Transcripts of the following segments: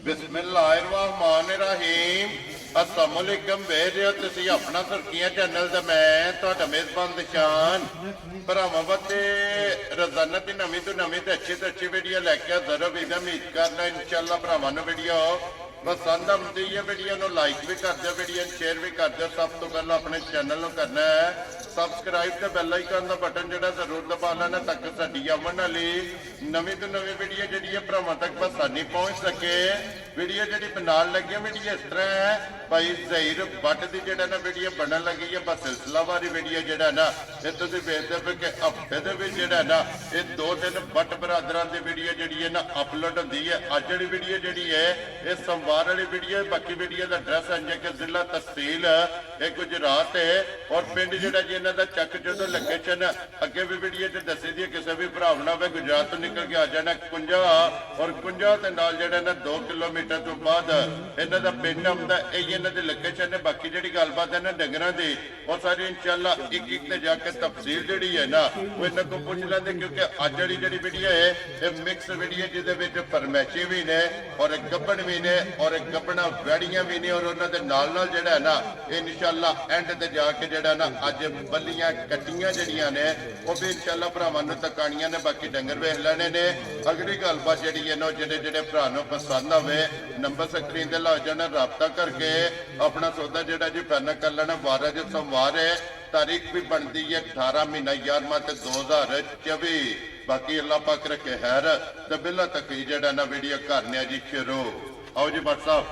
ਬਿਸਮਿल्लाहिर्रहमानिर्रहीम अस्सलामुअलैकुम ਵੇਖ ਰਹੇ ਹੋ ਤੁਸੀਂ ਆਪਣਾ ਸੁਰਖੀਆਂ ਚੈਨਲ ਤੇ ਮੈਂ ਤੁਹਾਡਾ ਮੇਜ਼ਬਾਨ ਨਿਸ਼ਾਨ ਭਰਾਵਾਂ ਵਾਸਤੇ ਰੋਜ਼ਾਨਾ ਦੀ ਨਵੀਂ ਤੋਂ ਨਵੀਂ ਤੇ ਅੱਛੀ ਵੀਡੀਓ ਲੈ ਕੇ ਹਾਜ਼ਰ ਹਾਂ। ਉਮੀਦ ਕਰਦਾ ਇਨਸ਼ਾਅੱਲਾ ਭਰਾਵਾਂ ਨੂੰ ਵੀਡੀਓ ਪਸੰਦ ਆਉਂਦੀ ਹੈ। ਵੀਡੀਓ ਨੂੰ ਲਾਈਕ ਵੀ ਕਰ ਦਿਓ, ਵੀਡੀਓ ਨੂੰ ਸ਼ੇਅਰ ਵੀ ਕਰ ਦਿਓ। ਸਭ ਤੋਂ ਪਹਿਲਾਂ ਆਪਣੇ ਚੈਨਲ ਨੂੰ ਕਰਨਾ ਹੈ ਸਬਸਕ੍ਰਾਈਬ ਤੇ ਬੈਲ ਆਈਕਨ ਦਾ ਬਟਨ ਜਿਹੜਾ ਜ਼ਰੂਰ ਦਬਾ ਲੈਣਾ ਤਾਂ ਕਿ ਸਾਡੀ ਆਉਣ ਵਾਲੀ ਨਵੀਂ ਤੋਂ ਨਵੀਂ ਵੀਡੀਓ ਜਿਹੜੀ ਹੈ ਭਰਾਵਾਂ ਤੱਕ ਆਸਾਨੀ ਪਹੁੰਚ ਸਕੇ। ਵੀਡੀਓ ਜਿਹੜੀ ਬਣਾਉਣ ਲੱਗੇ ਵੀਡੀਓ ਇਸ ਤਰ੍ਹਾਂ ਹੈ ਭਾਈ ਜ਼ਹੀਰ ਬੱਟ ਦੀ ਜਿਹੜਾ ਨਾ ਵੀਡੀਓ ਬਣਨ ਲੱਗੀ ਹੈ ਬਸ ਸਿਲਸਿਲਾਵਾਰੀ ਵੀਡੀਓ ਜਿਹੜਾ ਨਾ ਇਹ ਤੁਸੀਂ ਵੇਖਦੇ ਹੋ ਕਿ ਹਫਤੇ ਦੇ ਵਿੱਚ ਜਿਹੜਾ ਨਾ ਇਹ 2-3 ਬੱਟ ਬਰਾਦਰਾਂ ਦੀ ਵੀਡੀਓ ਜਿਹੜੀ ਹੈ ਨਾ ਅਪਲੋਡ ਹੁੰਦੀ ਹੈ। ਅੱਜ ਜਿਹੜੀ ਵੀਡੀਓ ਜਿਹੜੀ ਹੈ ਇਹ ਸੋਮਵਾਰ ਵਾਲੀ ਵੀਡੀਓ। ਬਾਕੀ ਵੀਡੀਓ ਦਾ ਐਡਰੈਸ ਹੈ ਕਿ ਜ਼ਿਲ੍ਹਾ ਤਹਿਸੀਲ ਇਹ ਗੁਜਰਾਤ ਹੈ ਔਰ ਪਿੰਡ ਜਿਹੜਾ ਜੀ ਇਹਨਾਂ ਦਾ ਚੱਕ ਜਦੋਂ ਲੋਕੇਸ਼ਨ ਅੱਗੇ ਵੀ ਵੀਡੀਓ 'ਚ ਦੱਸੀ ਦੀ ਕਿਸੇ ਵੀ ਭਰਾ ਨਾ ਹੋਵੇ ਗੁਜਰਾਤ ਤੋਂ ਨਿਕਲ ਕੇ ਆ ਜਾਣਾ ਕੁੰਜਾ ਔਰ ਕੁੰਜਾ ਦੇ ਨਾਲ ਜਿਹੜਾ ਨਾ 2 ਕਿਲੋਮੀਟਰ ਤੋਂ ਬਾਅਦ ਇਹਨਾਂ ਦਾ ਪਿੰਡ ਆਉਂਦਾ ਇਹ ਇਹਨਾਂ ਦੀ ਲੋਕੇਸ਼ਨ ਹੈ। ਬਾਕੀ ਜਿਹੜੀ ਗੱਲਬਾਤ ਹੈ ਨਾ ਡੰਗਰਾਂ ਦੀ ਉਹ ਸਾਰੀ ਇਨਸ਼ਾਅੱਲਾ ਇੱਕ ਤੇ ਜਾ ਕੇ ਤਫਸੀਲ ਜਿਹੜੀ ਹੈ ਨਾ ਉਹ ਇਹਨਾਂ ਕੋਲ ਪੁੱਛ ਲੈਂਦੇ ਕਿਉਂਕਿ ਅੱਜ ਜਿਹੜੀ ਵੀਡੀਓ ਹੈ ਇਹ ਮਿਕਸ ਵੀਡੀਓ ਜਿਹਦੇ ਵਿੱਚ ਫਰਮੈਸ਼ੀ ਵੀ ਨੇ ਔਰ ਗੱਬਣ ਵੀ ਨੇ ਔਰ ਗੱਬਣਾ ਵੈੜੀਆਂ ਵੀ ਨੇ ਔਰ ਉਹਨਾਂ ਦੇ ਨਾਲ ਜਿਹੜਾ ਹੈ ਨਾ ਇਹ ਇਨਸ਼ਾਅੱਲਾ ਐਂਡ ਤੇ ਜਾ ਕੇ ਜਿਹੜਾ ਨਾ ਅੱਜ ਬੱਲੀਆਂ ਕੱਟੀਆਂ ਜਿਹੜੀਆਂ ਨੇ ਉਹ ਵੀ ਇਨਸ਼ਾਅੱਲਾ ਭਰਾਵਾਂ ਨੂੰ ਤਕਾਣੀਆਂ ਨੇ। ਬਾਕੀ ਡੰਗਰ ਵੇਖ ਲੈਣੇ ਨੇ। ਅਗਲੀ ਗੱਲਬਾਤ ਜਿਹੜੀ ਹੈ ਨਾ ਜਿਹੜੇ ਭਰਾ ਨੂੰ ਪਸੰਦ ਆਵੇ ਨੰਬਰ ਸਕਰੀਨ ਤੇ ਲਾ ਜਾਣਾ ਰਾਬਤਾ ਕਰਕੇ ਆਪਣਾ ਸੌਦਾ ਜਿਹੜਾ ਜੀ ਫਾਈਨਲ ਕਰ ਲੈਣਾ। 12 ਜੋ ਸੋਮਵਾਰ ਹੈ ਤਾਰੀਖ ਵੀ ਬਣਦੀ ਹੈ 18 ਮਹੀਨਾ 11ਵਾਂ ਤੇ 2024। ਬਾਕੀ ਅੱਲਾਹ ਪਾਕ ਰੱਖੇ ਖੈਰ ਤੇ ਬਿੱਲਾ ਤੱਕ ਜਿਹੜਾ ਨਾ ਵੀਡੀਓ ਕਰਨੇ ਜੀ ਸ਼ੁਰੂ। आओ जी भट्ट साहब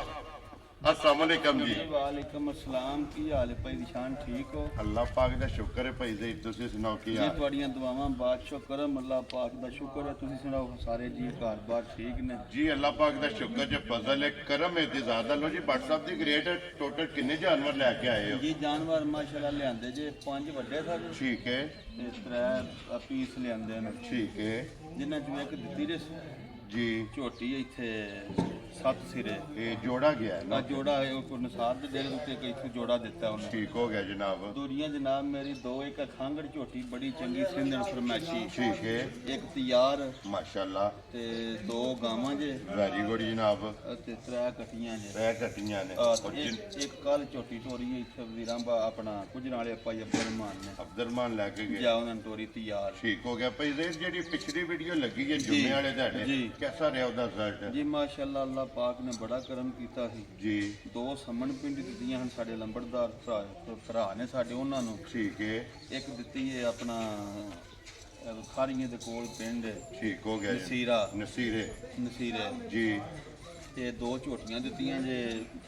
अस्सलाम वालेकुम जी। वालेकुम अस्सलाम। की हाल है भाई निशान ठीक हो? अल्लाह पाक दा शुक्र है भाई जी तुसी सुनाओ की हाल? जी तुहाड़ियां दुआवां बादशाह करम अल्लाह पाक दा शुक्र है। तुसी सुनाओ सारे जी घर बार ठीक ने? जी अल्लाह पाक दा शुक्र है फजल है करम है ज़्यादा। लो जी भट्ट साहब दी ग्रेड टोटल कितने जानवर लेके आए हो? जी जानवर माशाल्लाह लियांदे जे 5 वड्डे थे ठीक है ते 3 पीस लियांदे ने ठीक है जिन्हां चों एक दित्ती रे जी झोटी इत्थे 7 सिरे ये जोड़ा गया है ना? जोड़ा है को निसार दे डेढ़ रुपए का इत्थे जोड़ा दिता उन्हें। ठीक हो गया जनाब। दूरियां जनाब मेरी 2 एक खांगड़ झोटी बड़ी चंगी सिंधन फरमैशी ठीक है एक तैयार माशाल्लाह ते 2 गावां जे वेरी गुड जनाब ते 3 कटियां जे 3 कटियां ने एक कल झोटी टोरी इत्थे वीरां अपना कुछ नाले भाई अब्दुलरहमान ने अब्दुलरहमान लेके गए जा उन्होंने टोरी तैयार। ठीक हो गया भाई जेडी पिछली वीडियो लगी है जुम्मे वाले ध्याड़े कैसा रहा ਉਹਦਾ ਰਿਜ਼ਲਟ? जी माशाल्लाह अल्लाह पाक ने बड़ा करम कीता सी जी। 2 ਸਮਣ ਪਿੰਡ ਦਿੱਤੀਆਂ ਹਨ ਸਾਡੇ ਲੰਬੜਦਾਰ ਭਰਾ ਨੇ ਸਾਡੇ ਉਹਨਾਂ ਨੂੰ। ਠੀਕ ਹੈ ਇੱਕ ਦਿੱਤੀ ਹੈ ਆਪਣਾ ਖਾਰੀਆਂ ਦੇ ਕੋਲ ਪਿੰਡ ਠੀਕ ਹੋ ਗਿਆ ਨਸੀਰਾ ਨਸੀਰੇ ਜੀ ਤੇ 2 ਝੋਟੀਆਂ ਦਿੱਤੀਆਂ ਜੇ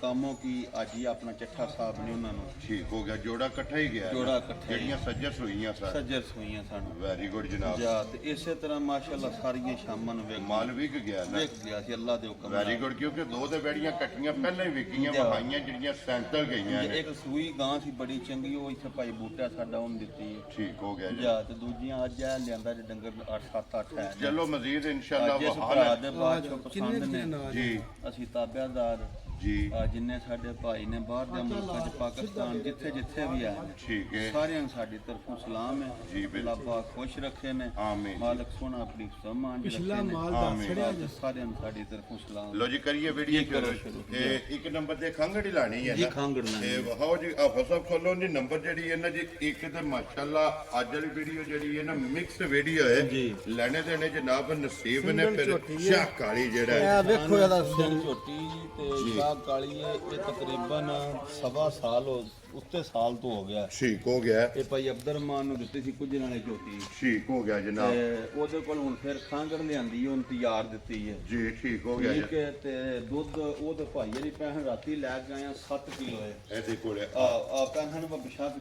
ਕਾਮੋਂ ਕੀ ਅੱਜ ਹੀ ਆਪਣਾ ਚੱਠਾ ਸਾਹਿਬ ਨੇ ਉਹਨਾਂ ਨੂੰ। ਠੀਕ ਹੋ ਗਿਆ ਜੋੜਾ ਇਕੱਠਾ ਹੀ ਗਿਆ ਜੋੜਾ ਇਕੱਠਾ ਜਿਹੜੀਆਂ ਸੱਜਰ ਸੂਈਆਂ ਸੱਜਰ ਸੂਈਆਂ ਸਾਨੂੰ। ਵੈਰੀ ਗੁੱਡ ਜਨਾਬ। ਜਾ ਤੇ ਇਸੇ ਤਰ੍ਹਾਂ ਮਾਸ਼ਾਅੱਲਾ ਸਾਰੀਆਂ ਸ਼ਾਮਾਂ ਨੂੰ ਮਾਲ ਵਿਕ ਗਿਆ ਨਾ? ਵਿਕ ਗਿਆ ਸੀ ਅੱਲਾਹ ਦੇ ਹੁਕਮ ਨਾਲ। ਵੈਰੀ ਗੁੱਡ ਕਿਉਂਕਿ 2 ਤੇ ਬੈੜੀਆਂ ਕੱਟੀਆਂ ਪਹਿਲਾਂ ਹੀ ਵਿਕੀਆਂ ਵਹਾਈਆਂ ਜਿਹੜੀਆਂ ਸੈਂਟਰ ਗਈਆਂ ਨੇ। ਇੱਕ ਸੂਈ ਗਾਂ ਸੀ ਬੜੀ ਚੰਗੀ ਉਹ ਇੱਥੇ ਭਾਈ ਬੂਟਾ ਸਾਡਾ ਉਹਨੂੰ ਦਿੱਤੀ ਹੈ। ਠੀਕ ਹੋ ਗਿਆ ਜਾ ਤੇ ਦੂਜੀਆਂ ਅੱਜ ਆ ਲਿਆਂਦਾ ਜੇ ਡੰਗਰ 8-7-8 ਹੈ। ਚਲੋ ਮਜ਼ੀਦ ਇਨਸ਼ਾਅੱਲਾ ਜਿਸ ਭਰਾ ਦੇ ਬਾਅਦ ਚੋਂ ਪਸੰਦ ਨੇ ਜੀ ਅਸੀਂ ਤਾਬਿਆਦਾਰ ਜੀ ਜਿੰਨੇ ਸਾਡੇ ਭਾਈ ਨੇ ਬਾਹਰ ਦੇ ਮੁਲਕਾਂ ਚ ਪਾਕਿਸਤਾਨ ਜਿੱਥੇ ਵੀ ਆਏ ਨੇ ਠੀਕ ਹੈ ਸਾਰਿਆਂ ਨੂੰ ਸਾਡੀ ਤਰਫੋਂ ਸਲਾਮ ਹੈ। ਜੀ ਅੱਲਾਹ ਪਾਕ ਖੁਸ਼ ਰੱਖੇ ਨੇ ਆਮੀਨ ਮਾਲਕ ਸੋਨਾ ਆਪਣੀ ਸਮਾਨ ਪਿਛਲਾ ਮਾਲ ਦਾ ਛੜਿਆ ਸਾਰਿਆਂ ਨੂੰ ਸਾਡੀ ਤਰਫੋਂ ਸਲਾਮ। ਲੋ ਜੀ ਕਰੀਏ ਵੀਡੀਓ ਸ਼ੁਰੂ। ਇਹ ਇੱਕ ਨੰਬਰ ਤੇ ਖੰਗੜੀ ਲਾਣੀ ਹੈ ਜੀ ਖਾਂਗੜਨਾ ਇਹ ਵਹਾਓ ਜੀ ਆ ਫਸਲ ਖੋਲੋ ਜੀ ਨੰਬਰ ਜਿਹੜੀ ਇਹਨਾਂ ਜੀ ਇੱਕ ਤੇ ਮਾਸ਼ਾਅੱਲਾ ਅੱਜ ਵਾਲੀ ਵੀਡੀਓ ਜਿਹੜੀ ਹੈ ਨਾ ਮਿਕਸ ਵੀਡੀਓ ਹੈ ਲੈਣੇ ਦੇਣੇ ਜਨਾਬ ਨਸੀਬ ਨੇ ਫਿਰ ਸ਼ਾਹ ਕਾਲੀ ਜਿਹੜਾ ਹੈ ਵੇਖੋ ਇਹਦਾ ਝੋਟੀ ਤੇ ਸ਼ਾਹ ਕਾਲੀ ਹੈ ਇਹ ਤਕਰੀਬਨ 1.25 ਸਾਲ ਉੱਤੇ ਸਾਲ ਤੋਂ ਹੋ ਗਿਆ। ਠੀਕ ਹੋ ਗਿਆ ਇਹ ਭਾਈ ਅਬਦੁਲਰਹਿਮਾਨ ਨੂੰ ਦਿੱਤੀ ਸੀ ਕੁਝ ਨਾਲੇ ਝੋਟੀ ਠੀਕ ਹੋ ਗਿਆ ਜਨਾਬ ਤੇ ਉਹਦੇ ਕੋਲ ਹੁਣ ਫਿਰ ਖਾਂਗੜ ਲਿਆਂਦੀ ਉਹਨੂੰ ਤਿਆਰ ਦਿੱਤੀ ਹੈ ਜੀ ਠੀਕ ਹੋ ਗਿਆ ਠੀਕ ਹੈ ਤੇ ਦੁੱਧ ਉਹਦੇ ਭਾਈ ਜਿਹੜੀ ਪੈਣ ਰਾਤੀ ਲੈ ਕੇ ਆਇਆ 7 ਕਿਲੋ ਹੈ ਇਹਦੇ ਕੋਲ ਆ ਪੈਣ ਬਸ਼ਾ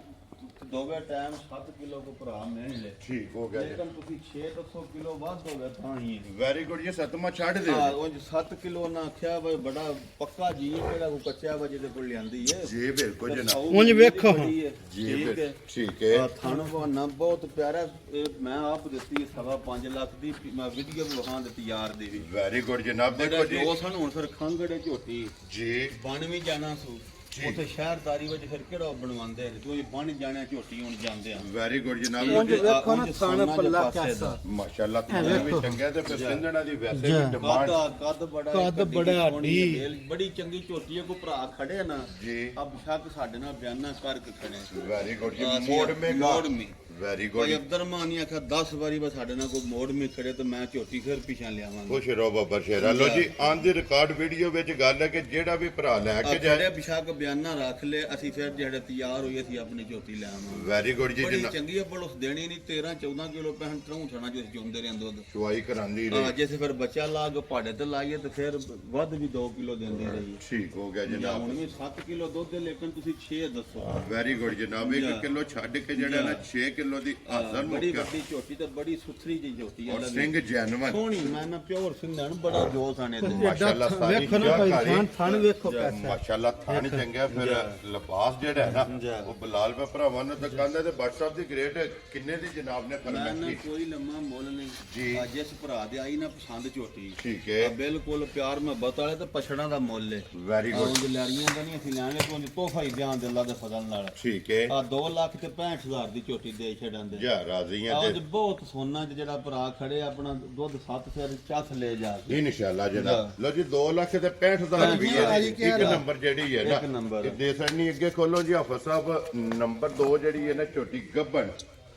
ਦੋਵੇਂ ਟਾਈਮ 7 ਕਿਲੋ ਕੋ ਭਰਾ ਮਿਲ ਲੈ ਠੀਕ ਹੋ ਗਿਆ ਲੇਕਿਨ ਤੁਸੀਂ 600 ਕਿਲੋ ਵੱਧ ਹੋ ਗਿਆ ਤਾਂ ਹੀ ਵੈਰੀ ਗੁੱਡ ਜੀ ਸਤਮਾ ਛੱਡ ਦਿਓ ਉਹ 7 ਕਿਲੋ ਨਾ ਆਖਿਆ ਵੇ ਬੜਾ ਪੱਕਾ ਜੀ ਕਿਹੜਾ ਕੋ ਕੱਚਾ ਵਾ ਜਿਹਦੇ ਕੋਲ ਲਿਆਂਦੀ ਹੈ ਜੀ ਬਿਲਕੁਲ ਜਨਾਬ ਉਂਝ ਵੇਖੋ ਜੀ ਠੀਕ ਹੈ ਥਣ ਬਣਾ ਬਹੁਤ ਪਿਆਰਾ ਮੈਂ ਆਪ ਦਿੱਤੀ 5.5 ਲੱਖ ਦੀ ਮੈਂ ਵੀਡੀਓ ਵੀ ਵਹਾਂ ਦਿੱਤੀ ਯਾਰ ਦੀ ਵੀ ਵੈਰੀ ਗੁੱਡ ਜਨਾਬ ਦੇਖੋ ਜੀ ਜੋ ਸਾਨੂੰ ਹੁਣ ਫਿਰ ਖੰਗੜੇ ਝੋਟੀ ਜੀ ਬਣ ਵੀ ਜਾਣਾ ਸੂ ਉੱਥੇ ਸ਼ਹਿਰਦਾਰੀ ਵਿੱਚ ਫਿਰ ਕਿਹੜਾ ਬਣਵਾਉਂਦੇ ਨੇ ਤੂੰ ਬਣ ਜਾਣਿਆ ਝੋਟੀ ਹੁਣ ਜਾਂਦੇ ਆ ਵੈਰੀ ਗੁੱਡ ਜਨਾਬ ਉਂਝ ਵੇਖੋ ਨਾ ਥਾਣਾ ਪੱਲਾ ਕੈਸਾ ਮਾਸ਼ਾਅੱਲਾ ਤੁਸੀਂ ਵੀ ਚੰਗਾ ਤੇ ਫਿਰ ਸਿੰਧਣਾ ਦੀ ਵੈਸੇ ਵੀ ਡਿਮਾਂਡ ਕੱਦ ਬੜਾ ਕੱਦ ਬੜਾ ਹੱਡੀ। ਬੜੀ ਚੰਗੀ ਝੋਟੀ ਹੈ ਕੋਈ ਭਰਾ ਖੜੇ ਨਾ ਜੀ ਅਬ ਸ਼ੱਕ ਸਾਡੇ ਨਾਲ ਬਿਆਨਾ ਕਰਕੇ ਖੜੇ ਵੈਰੀ ਗੁੱਡ ਜੀ ਮੋੜ ਮੇਗਾ ਮੋੜ ਮੇ ਵੈਰੀ ਕੋਈ ਗੁੱਡ ਅਬਦੁਰਮਾਨ ਨਹੀਂ ਆਖਿਆ 10 ਵਾਰੀ ਬਸ ਸਾਡੇ ਨਾਲ ਕੋਈ ਮੋੜ ਮੇ ਖੜੇ ਤੇ ਮੈਂ ਝੋਟੀ ਫਿਰ ਪਿਛਾ ਲਿਆਵਾਂਗਾ ਖੁਸ਼ ਰਹੋ ਬੱਬਰ ਸ਼ੇਰਾ ਲੋ ਜੀ ਆਨ ਦੀ ਰਿਕਾਰਡ ਵੀਡੀਓ ਵਿੱਚ ਗੱਲ ਹੈ ਕਿ ਜਿਹੜਾ ਵੀ ਭਰਾ ਲੈ ਕੇ ਜਿਹੜੇ ਜਾਏ ਬਿਸ਼ੱਕ ਬਿਆਨਾ ਰੱਖ ਲੈ ਅਸੀਂ ਫਿਰ ਜਿਹੜੇ ਤਿਆਰ ਹੋਈ ਅਸੀਂ ਆਪਣੀ ਝੋਟੀ ਲੈ ਆਵਾਂਗੇ ਵੈਰੀ ਗੁੱਡ ਜੀ ਬੜੀ ਜਨਾਬ ਚੰਗੀ ਹੈ ਪਰ ਉਸ ਦੇਣੀ ਨਹੀਂ 13 14 ਕਿਲੋ ਪੈਣ ਤਰ੍ਹਾਂ ਛਣਾ ਜੋ ਚੁੰਦੇ ਰਹੇ ਦੁੱਧ ਚੁਆਈ ਕਰਾਂਦੀ ਹਾਂ ਰਹੀ ਜੇ ਅਸੀਂ ਫਿਰ ਬੱਚਾ ਲਾ ਕੇ ਪਹਾੜੇ ਤੇ ਲਾਈਏ ਤੇ ਫਿਰ ਵੱਧ ਵੀ 2 ਕਿਲੋ ਦਿੰਦੀ ਰਹੀ ਠੀਕ ਹੋ ਗਿਆ ਜਾਂ ਜਨਾਬ ਹੁਣ ਵੀ 7 ਕਿਲੋ ਦੁੱਧ ਦੇ ਲੇਕਿਨ ਤੁਸੀਂ 6 ਦੱਸੋ ਵੈਰੀ ਗੁੱਡ ਜਨਾਬ 1 ਕਿਲੋ ਛੱਡ ਕੇ ਜਿਹੜਾ ਨਾ 6 ਕਿਲੋ ਦੀ ਹਾਜ਼ਰ ਬੜੀ ਮੁੱਕਾ ਵੱਡੀ ਝੋਟੀ ਤੇ ਬੜੀ ਸੁਥਰੀ ਜਿਹੀ ਝੋਟੀ ਔਰ ਹੈ ਸਿੰਘ ਜੈਨਵਨ ਸੋਹਣੀ ਮੈਂ ਨਾ ਪਿਓਰ ਸਿੰਘਾਂ ਨੂੰ ਬੜਾ ਜੋਸ਼ ਆਣੇ ਤੇ ਮਾਸ਼ਾਅੱਲਾ ਸਾਰੀ ਵੇਖੋ ਨਾ ਭਾਈ ਜਾਣਕਾਰੀ। ਥਾਣ ਵੇਖੋ ਕੈਸਾ ਮਾਸ਼ਾਅੱਲਾ ਥਾਣ ਚੰਗਾ ਫਿਰ ਲਿਬਾਸ ਜਿਹੜਾ ਹੈ ਨਾ ਉਹ ਬਲਾਲ ਪਾ ਭਰਾਵਾਂ ਨੂੰ ਤਾਂ ਕਹਿੰਦਾ ਤੇ WhatsApp ਦੀ ਗ੍ਰੇਡ ਕਿੰਨੇ ਦੀ ਜਨਾਬ ਨੇ ਮੈਂ ਨਾ ਫਰਮਾਈ ਕੋਈ ਲੰਮਾ ਮੁੱਲ ਨਹੀਂ ਜੀ। ਜਿਸ ਭਰਾ ਦੇ ਆਈ ਨਾ ਪਸੰਦ ਝੋਟੀ ਠੀਕ ਹੈ ਬਿਲਕੁਲ ਪਿਆਰ ਮੁਹੱਬਤ ਵਾਲੇ ਤੇ ਪਛੜਾਂ ਦਾ ਮੁੱਲ ਹੈ ਵੈਰੀ ਗੁੱਡ ਉਹ ਲੈਰੀਆਂ ਦਾ ਨਹੀਂ ਅਸੀਂ ਲੈਣੇ ਕੋਈ ਤੋਹਫਾ ਹੀ ਦਿਆਂ ਦੇ ਅੱਲਾ ਦੇ ਫਜ਼ਲ ਨਾਲ ਠੀਕ ਹੈ ਆ 2 ਲੱਖ ਤੇ 65,000 ਦੀ ਝੋਟੀ ਦੇ ਛੱਡਾਂਦੇ ਜਾ ਰਾਜ਼ੀਆਂ ਅੱਜ ਤੇ ਬਹੁਤ ਸੋਨਾ ਚ ਜਿਹੜਾ ਭਰਾ ਖੜੇ ਆਪਣਾ ਦੁੱਧ 7 ਸਿਰ ਚੱਥ ਲੈ ਜਾ ਕੇ ਇਨਸ਼ਾਅੱਲਾ ਜਨਾਬ ਲੋ ਜੀ 2 ਲੱਖ ਤੇ 65,000 ਰੁਪਏ ਇੱਕ ਨੰਬਰ ਜਿਹੜੀ ਹੈ ਨਾ ਇੱਕ ਨੰਬਰ। ਇਹ ਦੇ ਸਕਣੀ ਅੱਗੇ ਖੋਲੋ ਜੀ ਹਾਫਿਜ਼ ਸਾਹਿਬ ਨੰਬਰ 2 ਜਿਹੜੀ ਹੈ ਨਾ ਛੋਟੀ ਗੱਬਣ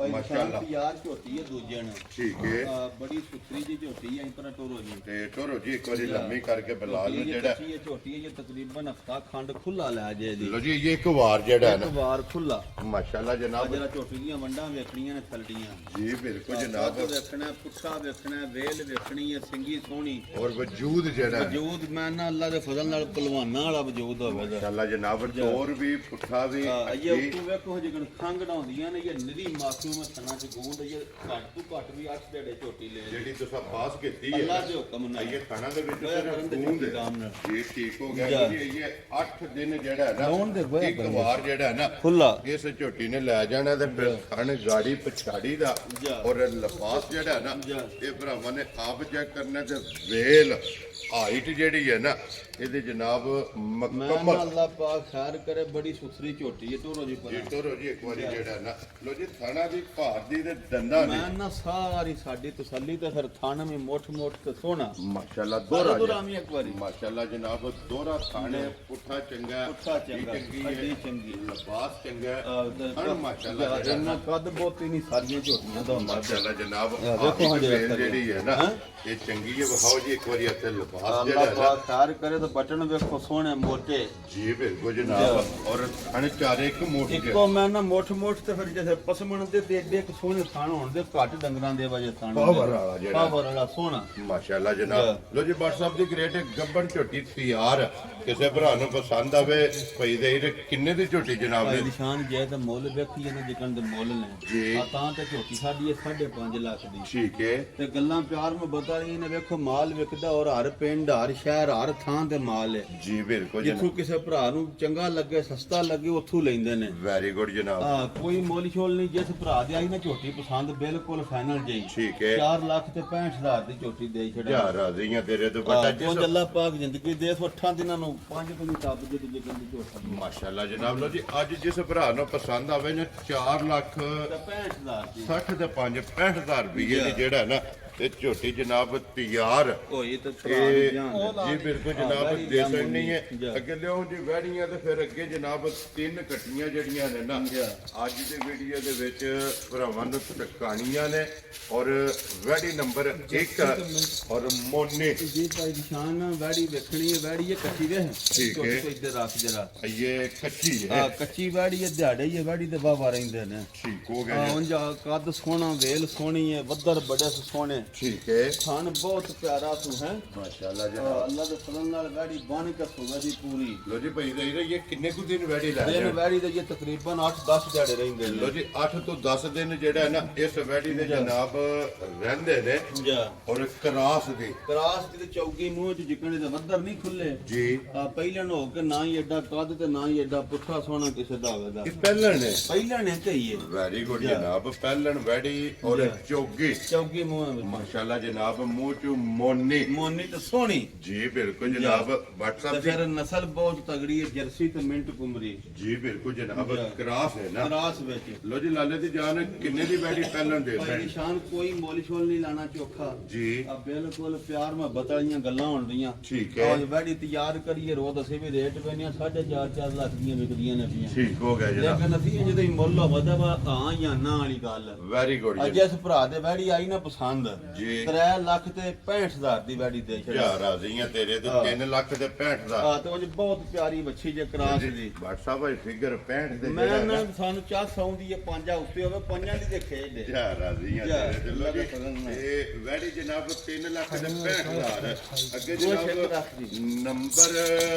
ਮਾਸ਼ਾਅੱਲਾ ਯਾਰ ਝੋਟੀ ਹੈ ਦੂਜੇ ਨੂੰ ਠੀਕ ਹੈ ਬੜੀ ਸੁਥਰੀ ਜੀ ਝੋਟੀ ਹੈ ਇੰਤਰਾ ਟੋਰੋ ਜੀ ਤੇ ਟੋਰੋ ਜੀ ਇੱਕ ਵਾਰੀ ਲੰਮੀ ਕਰਕੇ ਬਲਾਲ ਨੂੰ ਜਿਹੜਾ ਇਹ ਝੋਟੀ ਹੈ ਇਹ ਤਕਰੀਬਨ ਹਫਤਾ ਖੰਡ ਖੁੱਲਾ ਲੈ ਜੇ ਜੀ ਲੋ ਜੀ ਇਹ ਇੱਕ ਵਾਰ ਜਿਹੜਾ ਹੈ ਇੱਕ ਨਾ ਵਾਰ ਖੁੱਲਾ ਮਾਸ਼ਾਅੱਲਾ ਜਨਾਬ ਜਿਹੜਾ ਝੋਟੀ ਦੀਆਂ ਵੰਡਾਂ ਵੇਖਣੀਆਂ ਨੇ ਥਲੜੀਆਂ ਜੀ ਬਿਲਕੁਲ ਜਨਾਬ ਕੱਦ ਵੇਖਣਾ ਪੁੱਠਾ ਵੇਖਣਾ ਵੇਲ ਵੇਖਣੀ ਹੈ ਸਿੰਗੀ ਸੋਹਣੀ ਔਰ ਵਜੂਦ ਜਿਹੜਾ ਹੈ ਵਜੂਦ ਮੈਂ ਨਾ ਅੱਲਾ ਦੇ ਫਜ਼ਲ ਨਾਲ ਪਹਿਲਵਾਨਾਂ ਵਾਲਾ ਵਜੂਦ ਹੋਵੇਗਾ ਮਾਸ਼ਾਅੱਲਾ ਜਨਾਬ ਟੋਰ ਵੀ ਪੁੱਠਾ ਵੀ ਇਹ ਅੱਛੀ। ਉੱਤੋਂ ਵੇਖੋ ਜਿਗਣ ਖੰਗੜਾ ਹੁੰਦੀਆਂ ਨੇ ਇਹ ਨਿਰੀ ਮਾਸੂਮ ਥਣਾ ਚ ਗੂੰਦ ਇਹ ਘੱਟ ਤੋਂ ਘੱਟ ਵੀ 8 ਡੇੜੇ ਝੋਟੀ ਲੈ ਜਿਹੜੀ ਤੁਸੀਂ ਪਾਸ ਕੀਤੀ ਅੱਲਾ ਹੈ ਦੇ ਹੁਕਮ ਨਾਲ ਇਹ ਖਾਣਾ ਦੇ ਵਿੱਚ ਲੋਇਆ ਕਰਨ ਦੇ ਖੂਨ ਵਿੱਚ ਆਰਾਮ ਨਾਲ। ਜੀ ਠੀਕ ਹੋ ਗਿਆ ਜੀ ਇਹ 8 ਦਿਨ ਜਿਹੜਾ ਹੈ ਲਾਉਣ ਦੇ ਨਾ ਲੋਇਆ ਇੱਕ ਕਰਨ ਵਾਰ ਜਿਹੜਾ ਹੈ ਨਾ ਖੁੱਲਾ ਇਸ ਝੋਟੀ ਨੇ ਲੈ ਜਾਣਾ ਤੇ ਫਿਰ ਖਾਣ ਗਾੜੀ ਪਛਾੜੀ ਦਾ ਜਾ। ਔਰ ਲਿਬਾਸ ਜਿਹੜਾ ਹੈ ਨਾ ਜਾ। ਇਹ ਭਰਾਵਾਂ ਨੇ ਆਪ ਚੈੱਕ ਕਰਨਾ ਤੇ ਵੇਲ ਹਾਈਟ ਜਿਹੜੀ ਹੈ ਨਾ ਇਹਦੇ ਜਨਾਬ ਮੈਂ ਮੁਕੰਮਲ ਅੱਲਾ ਪਾਕ ਖੈਰ ਕਰੇ ਬੜੀ ਸੁਥਰੀ ਝੋਟੀ ਹੈ ਟੋਰੋ ਜੀ ਪਰ ਜੀ ਤੋਰੋ ਜੀ ਇੱਕ ਵਾਰੀ ਜਿਹੜਾ ਹੈ ਨਾ ਲੋ ਜੀ ਥਾਣਾ ਦੀ ਭਾਰ ਦੀ ਤੇ ਦੰਦਾਂ ਦੀ ਮੈਂ ਨਾ ਸਾਰੀ ਸਾਡੀ ਤਸੱਲੀ ਤੇ ਫਿਰ ਥਾਣਾ ਵੀ ਮੋਠ ਤੇ ਸੋਹਣਾ ਮਾਸ਼ਾਅੱਲਾ ਦੋਹਰਾ ਦੋਹਰਾ ਵੀ ਇੱਕ ਵਾਰੀ ਮਾਸ਼ਾਅੱਲਾ ਜਨਾਬ ਦੋਹਰਾ ਥਾਣੇ ਪੁੱਠਾ ਚੰਗਾ ਪੁੱਠਾ ਚੰਗਾ, ਚੰਗੀ ਹੈ ਹੱਡੀ ਚੰਗੀ। ਲਿਬਾਸ ਚੰਗਾ ਹਣ ਮਾਸ਼ਾਅੱਲਾ ਇਹਨਾਂ ਜਿਹੜਾ ਕੱਦ ਬਹੁਤ ਹੀ ਨਹੀਂ ਸਾਰੀਆਂ ਝੋਟੀਆਂ ਦਾ ਹੁੰਦਾ ਮਾਸ਼ਾਅੱਲਾ ਜਨਾਬ ਵੇਖੋ ਹਾਂ ਆਹ ਜਿਹੜਾ ਜਿਹੜੀ ਹੈ ਨਾ ਇਹ ਚੰਗੀ ਹੈ ਵਿਖਾਓ ਜੀ ਇੱਕ ਵਾਰੀ ਇੱਥੇ ਲਿਬਾਸ ਜਿਹੜਾ ਅੱਲਾ ਹੈ ਨਾ ਪਾਕ ਖੈਰ ਕਰੇ ਤਾਂ ਬਟਨ ਵੇਖੋ ਸੋਹਣੇ ਮੋਟੇ ਜੀ ਬਿਲਕੁਲ ਜਨਾਬ ਔਰ ਥਣ ਚਾਰੇ ਇੱਕ ਮੋਟੀ ਇੱਕੋ ਮੈਂ ਨਾ ਮੋਠ ਤੇ ਫਿਰ ਜਿਵੇਂ ਪਸਮਣ ਦੇ ਤੇ ਏਡੇ ਇੱਕ ਸੋਹਣੇ ਥਾਣ ਹੋਣ ਦੇ ਘੱਟ ਡੰਗਰਾਂ ਦੇ ਵਜੇ ਥਾਣ ਪਾਵਰ ਵਾਲਾ ਜਿਹੜਾ ਪਾਵਰ ਵਾਲਾ ਸੋਹਣਾ ਮਾਸ਼ਾਅੱਲਾ ਜਨਾਬ ਲੋ ਜੀ WhatsApp ਦੀ ਗ੍ਰੇਟ ਗੱਬਣ ਝੋਟੀ ਤਿਆਰ ਕਿਸੇ ਭਰਾ ਨੂੰ ਪਸੰਦ ਆਵੇ ਪਈ ਦੇ ਇਹ ਕਿੰਨੇ ਦੀ ਝੋਟੀ ਜਨਾਬ ਭਾਈ ਨੇ ਨਿਸ਼ਾਨ ਜੇ ਤਾਂ ਮੁੱਲ ਵੇਖੀ ਇਹਨਾਂ ਜਿਕਣ ਦੇ ਮੁੱਲ ਜੀ। ਨੇ ਤਾਂ ਤੇ ਝੋਟੀ ਸਾਡੀ ਹੈ 5.5 ਲੱਖ ਦੀ ਠੀਕ ਹੈ ਤੇ ਗੱਲਾਂ ਪਿਆਰ ਮੈਂ ਬਤਾ ਰਹੀ ਨੇ ਵੇਖੋ ਮਾਲ ਵਿਕਦਾ ਔਰ ਹਰ ਪਿੰਡ ਹਰ ਸ਼ਹਿਰ ਹਰ ਥਾਂ ਤੇ ਮਾਲ ਹੈ ਜੀ ਬਿਲਕੁਲ ਜਿੱਥੋਂ ਜਨਾਬ ਕਿਸੇ ਭਰਾ ਨੂੰ ਚੰਗਾ ਲੱਗੇ ਸਸਤਾ ਲੱਗੇ ਉੱਥੋਂ ਲੈਂਦੇ ਨੇ ਵੈਰੀ ਗੁੱਡ ਜਨਾਬ ਹਾਂ ਕੋਈ ਮੁੱਲ ਛੋਲ ਨਹੀਂ ਜਿਸ ਭਰਾ ਦੇ ਆਈ ਨਾ ਝੋਟੀ ਪਸੰਦ ਬਿਲਕੁਲ ਫਾਈਨਲ ਜਈ ਠੀਕ ਹੈ 4 ਲੱਖ ਤੇ 65,000 ਦੀ ਝੋਟੀ ਦੇ ਛੱਡਿਆ ਯਾਰ ਰਾਜ਼ੀਆਂ ਤੇਰੇ ਤੋਂ ਵੱਡਾ ਉਹ ਜਿਸ ਅੱਲਾ ਪਾਕ ਜ਼ਿੰਦਗੀ ਦੇ 8 ਦਿਨਾਂ ਨੂੰ 5 ਤੋਂ ਵੀ ਟੱਪ ਜੇ ਤੇ ਜਿਕਣ ਦੀ ਝੋਟੀ ਮਾਸ਼ਾਅੱਲਾ ਜਨਾਬ ਲੋ ਜੀ ਅੱਜ ਜਿਸ ਭਰਾ ਨੂੰ ਪਸੰਦ ਆਵੇ ਨੇ 4 ਲੱਖ ਤੇ 65,000 ਦੀ 60 ਤੇ 5 65,000 ਰੁਪਏ ਦੀ ਜਿਹੜਾ ਨਾ ਤੇ ਝੋਟੀ ਜਨਾਬ ਤਿਆਰ ਹੋਈ ਤੇ ਭਰਾ ਇਹ ਨੂੰ ਜਾਣ ਜੀ ਬਿਲਕੁਲ ਜਨਾਬ ਵੈੜੀ ਦੇ ਜਾਮ ਸਕਣੀ ਹੈ ਜਾ। ਅੱਗੇ ਲਿਓ ਜੀ ਵੈੜੀਆਂ ਤੇ ਫਿਰ ਅੱਗੇ ਜਨਾਬ 3 ਕੱਟੀਆਂ ਜਿਹੜੀਆਂ ਨੇ ਨਾ ਜਾ। ਅੱਜ ਦੇ ਵੀਡੀਓ ਦੇ ਵਿੱਚ ਭਰਾਵਾਂ ਨੂੰ ਟਕਾਣੀਆਂ ਨੇ ਔਰ ਵੈੜੀ ਨੰਬਰ 1 ਔਰ ਮੋਨੇ ਜੀ ਭਾਈ ਨਿਸ਼ਾਨ ਵੈੜੀ ਵੇਖਣੀ ਹੈ ਵੈੜੀ ਇਹ ਕੱਚੀ ਵੇ ਠੀਕ ਹੈ। ਝੋਟੀ ਇੱਧਰ ਰੱਖ ਜਰਾ ਇਹ ਕੱਚੀ ਹੈ ਕੱਚੀ ਵੈੜੀ ਹੈ ਦਿਹਾੜੇ ਹੀ ਹੈ ਵੈੜੀ ਦੇ ਬਾਬਾ ਰਹਿੰਦੇ ਨੇ ਠੀਕ ਹੋ ਗਿਆ ਹਾਂ ਜੀ ਉਂਝ ਕੱਦ ਸੋਹਣਾ ਵੇਲ ਸੋਹਣੀ ਹੈ ਵੱਦਰ ਬੜੇ ਸੋਹਣੇ ਠੀਕ ਹੈ ਖਾਨ ਬਹੁਤ ਪਿਆਰਾ ਤੂੰ ਹੈ ਮਾਸ਼ਾਅੱਲਾ ਜਨਾਬ ਅੱਲਾ ਦੇ ਫਜ਼ਲ ਨਾਲ ਵੈੜੀ ਬਣ ਕੇ ਸੁਗਾ ਦੀ ਪੂਰੀ ਲੋ ਜੀ ਭਾਈ ਰਹੀ ਇਹ ਕਿੰਨੇ ਕੁ ਦਿਨ ਵੈੜੀ ਲੈ ਦਿਨ ਜਾਣ ਵੈੜੀ ਦੇ ਇਹ ਤਕਰੀਬਨ 8-10 ਦਿਹਾੜੇ ਰਹਿੰਦੇ ਲੋ ਨੇ ਜੀ 8 ਤੋਂ 10 ਦਿਨ ਜਿਹੜਾ ਹੈ ਨਾ ਇਸ ਵੈੜੀ ਦੇ ਜਨਾਬ ਰਹਿੰਦੇ ਨੇ ਜਾ ਔਰ ਕਰਾਸ ਦੀ ਕਰਾਸ ਦੀ ਤੇ ਚੌਕੀ ਮੂੰਹ ਚ ਜਿਕਣੇ ਦੇ ਵੱਦਰ ਨਹੀਂ ਖੁੱਲੇ ਜੀ ਪਹਿਲਾਂ ਹੋ ਕੇ ਨਾ ਹੀ ਐਡਾ ਕੱਦ ਤੇ ਨਾ ਹੀ ਐਡਾ ਪੁੱਠਾ ਸੋਹਣਾ ਕਿਸੇ ਦਾ ਹੋਵੇਗਾ ਇਹ ਪਹਿਲਣ ਨੇ ਪਹਿਲਾਂ ਨੇ ਕਹੀਏ ਵੈਰੀ ਗੁੱਡ ਜਨਾਬ ਪਹਿਲਣ ਵੈੜੀ ਔਰ ਚੋਗੀ ਚੌਕੀ ਮੂੰਹ ਵਿੱਚ ਮਾਸ਼ਾਅੱਲਾ ਜਨਾਬ ਮੂੰਹ ਚ ਮੋਨੀ ਮੋਨੀ ਤੇ ਸੋਹਣੀ ਜੀ ਬਿਲਕੁਲ ਜਨਾਬ ਤੇ WhatsApp ਫਿਰ ਨਸਲ ਬਹੁਤ ਤਗੜੀ ਹੈ ਜਰਸੀ ਤੇ ਮਿੰਟ ਕੁਮਰੀ ਜੀ ਬਿਲਕੁਲ ਜਨਾਬ ਕਰਾਸ ਹੈ ਨਾ ਕਰਾਸ ਵਿੱਚ ਲੋ ਜੀ ਲਾਲੇ ਦੀ ਜਾਨ ਕਿੰਨੇ ਦੀ ਬੈਠੀ ਪਹਿਲਾਂ ਦੇ ਭਾਈ ਨਿਸ਼ਾਨ ਕੋਈ ਮੁੱਲ ਛੋਲ ਨਹੀਂ ਲਾਣਾ ਚੋਖਾ ਜੀ ਆ ਬਿਲਕੁਲ ਪਿਆਰ ਮੁਹੱਬਤ ਵਾਲੀਆਂ ਗੱਲਾਂ ਹੋਣ ਦੀਆਂ ਠੀਕ ਹੈ। ਔਰ ਵੈੜੀ ਤਿਆਰ ਕਰੀਏ ਰੋਜ਼ ਅਸੀਂ ਵੀ ਰੇਟ ਪੈਣੀਆਂ 4.5 ਲੱਖ ਦੀਆਂ ਵਿਕਦੀਆਂ ਨੇ ਪਈਆਂ ਠੀਕ ਹੋ ਗਿਆ ਜਨਾਬ ਲੇਕਿਨ ਅਸੀਂ ਜਦੋਂ ਮੁੱਲ ਹੋਵਦਾ ਵਾ ਹਾਂ ਜਾਂ ਨਾ ਵਾਲੀ ਗੱਲ ਵੈਰੀ ਗੁੱਡ ਅੱਜ ਇਸ ਭਰਾ ਦੇ ਵੈੜੀ ਆਈ ਨਾ ਪਸੰਦ ਜੀ 3 ਲੱਖ ਤੇ 65,000 ਦੀ ਵੈੜੀ ਦੇ ਛੱਡਿਆ ਯਾਰ ਰਾਜ਼ੀਆਂ ਤੇਰੇ ਤੇ 3 ਲੱਖ ਤੇ 65 ਦਾ ਆ ਤੇ ਉਹ ਬਹੁਤ ਪਿਆਰੀ ਬੱਚੀ ਜੇ ਕਰਾਸ ਦੀ WhatsApp ਭਾਈ ਫਿਗਰ 65 ਦੇ ਮੈਂ ਜਿਹੜਾ ਨਾ ਨਾ ਸਾਨੂੰ ਚਾਹ ਸੌਂਦੀ ਹੈ ਪੰਜਾਂ ਉੱਤੇ ਹੋਵੇ ਪੰਜਾਂ ਦੀ ਤੇ ਖੇਡ ਦੇ ਯਾਰ ਰਾਜ਼ੀਆਂ ਯਾਰ, ਤੇਰੇ ਤੇ ਲੋ ਅੱਲਾ ਦਾ ਫਜ਼ਲ ਨਾਲ। ਜੀ ਇਹ ਵੈਰੀ ਜਨਾਬ 3 ਲੱਖ ਤੇ 65,000 ਅੱਗੇ ਦੋ ਛਿੱਕ ਜਨਾਬ ਰੱਖ ਦੀ। ਨੰਬਰ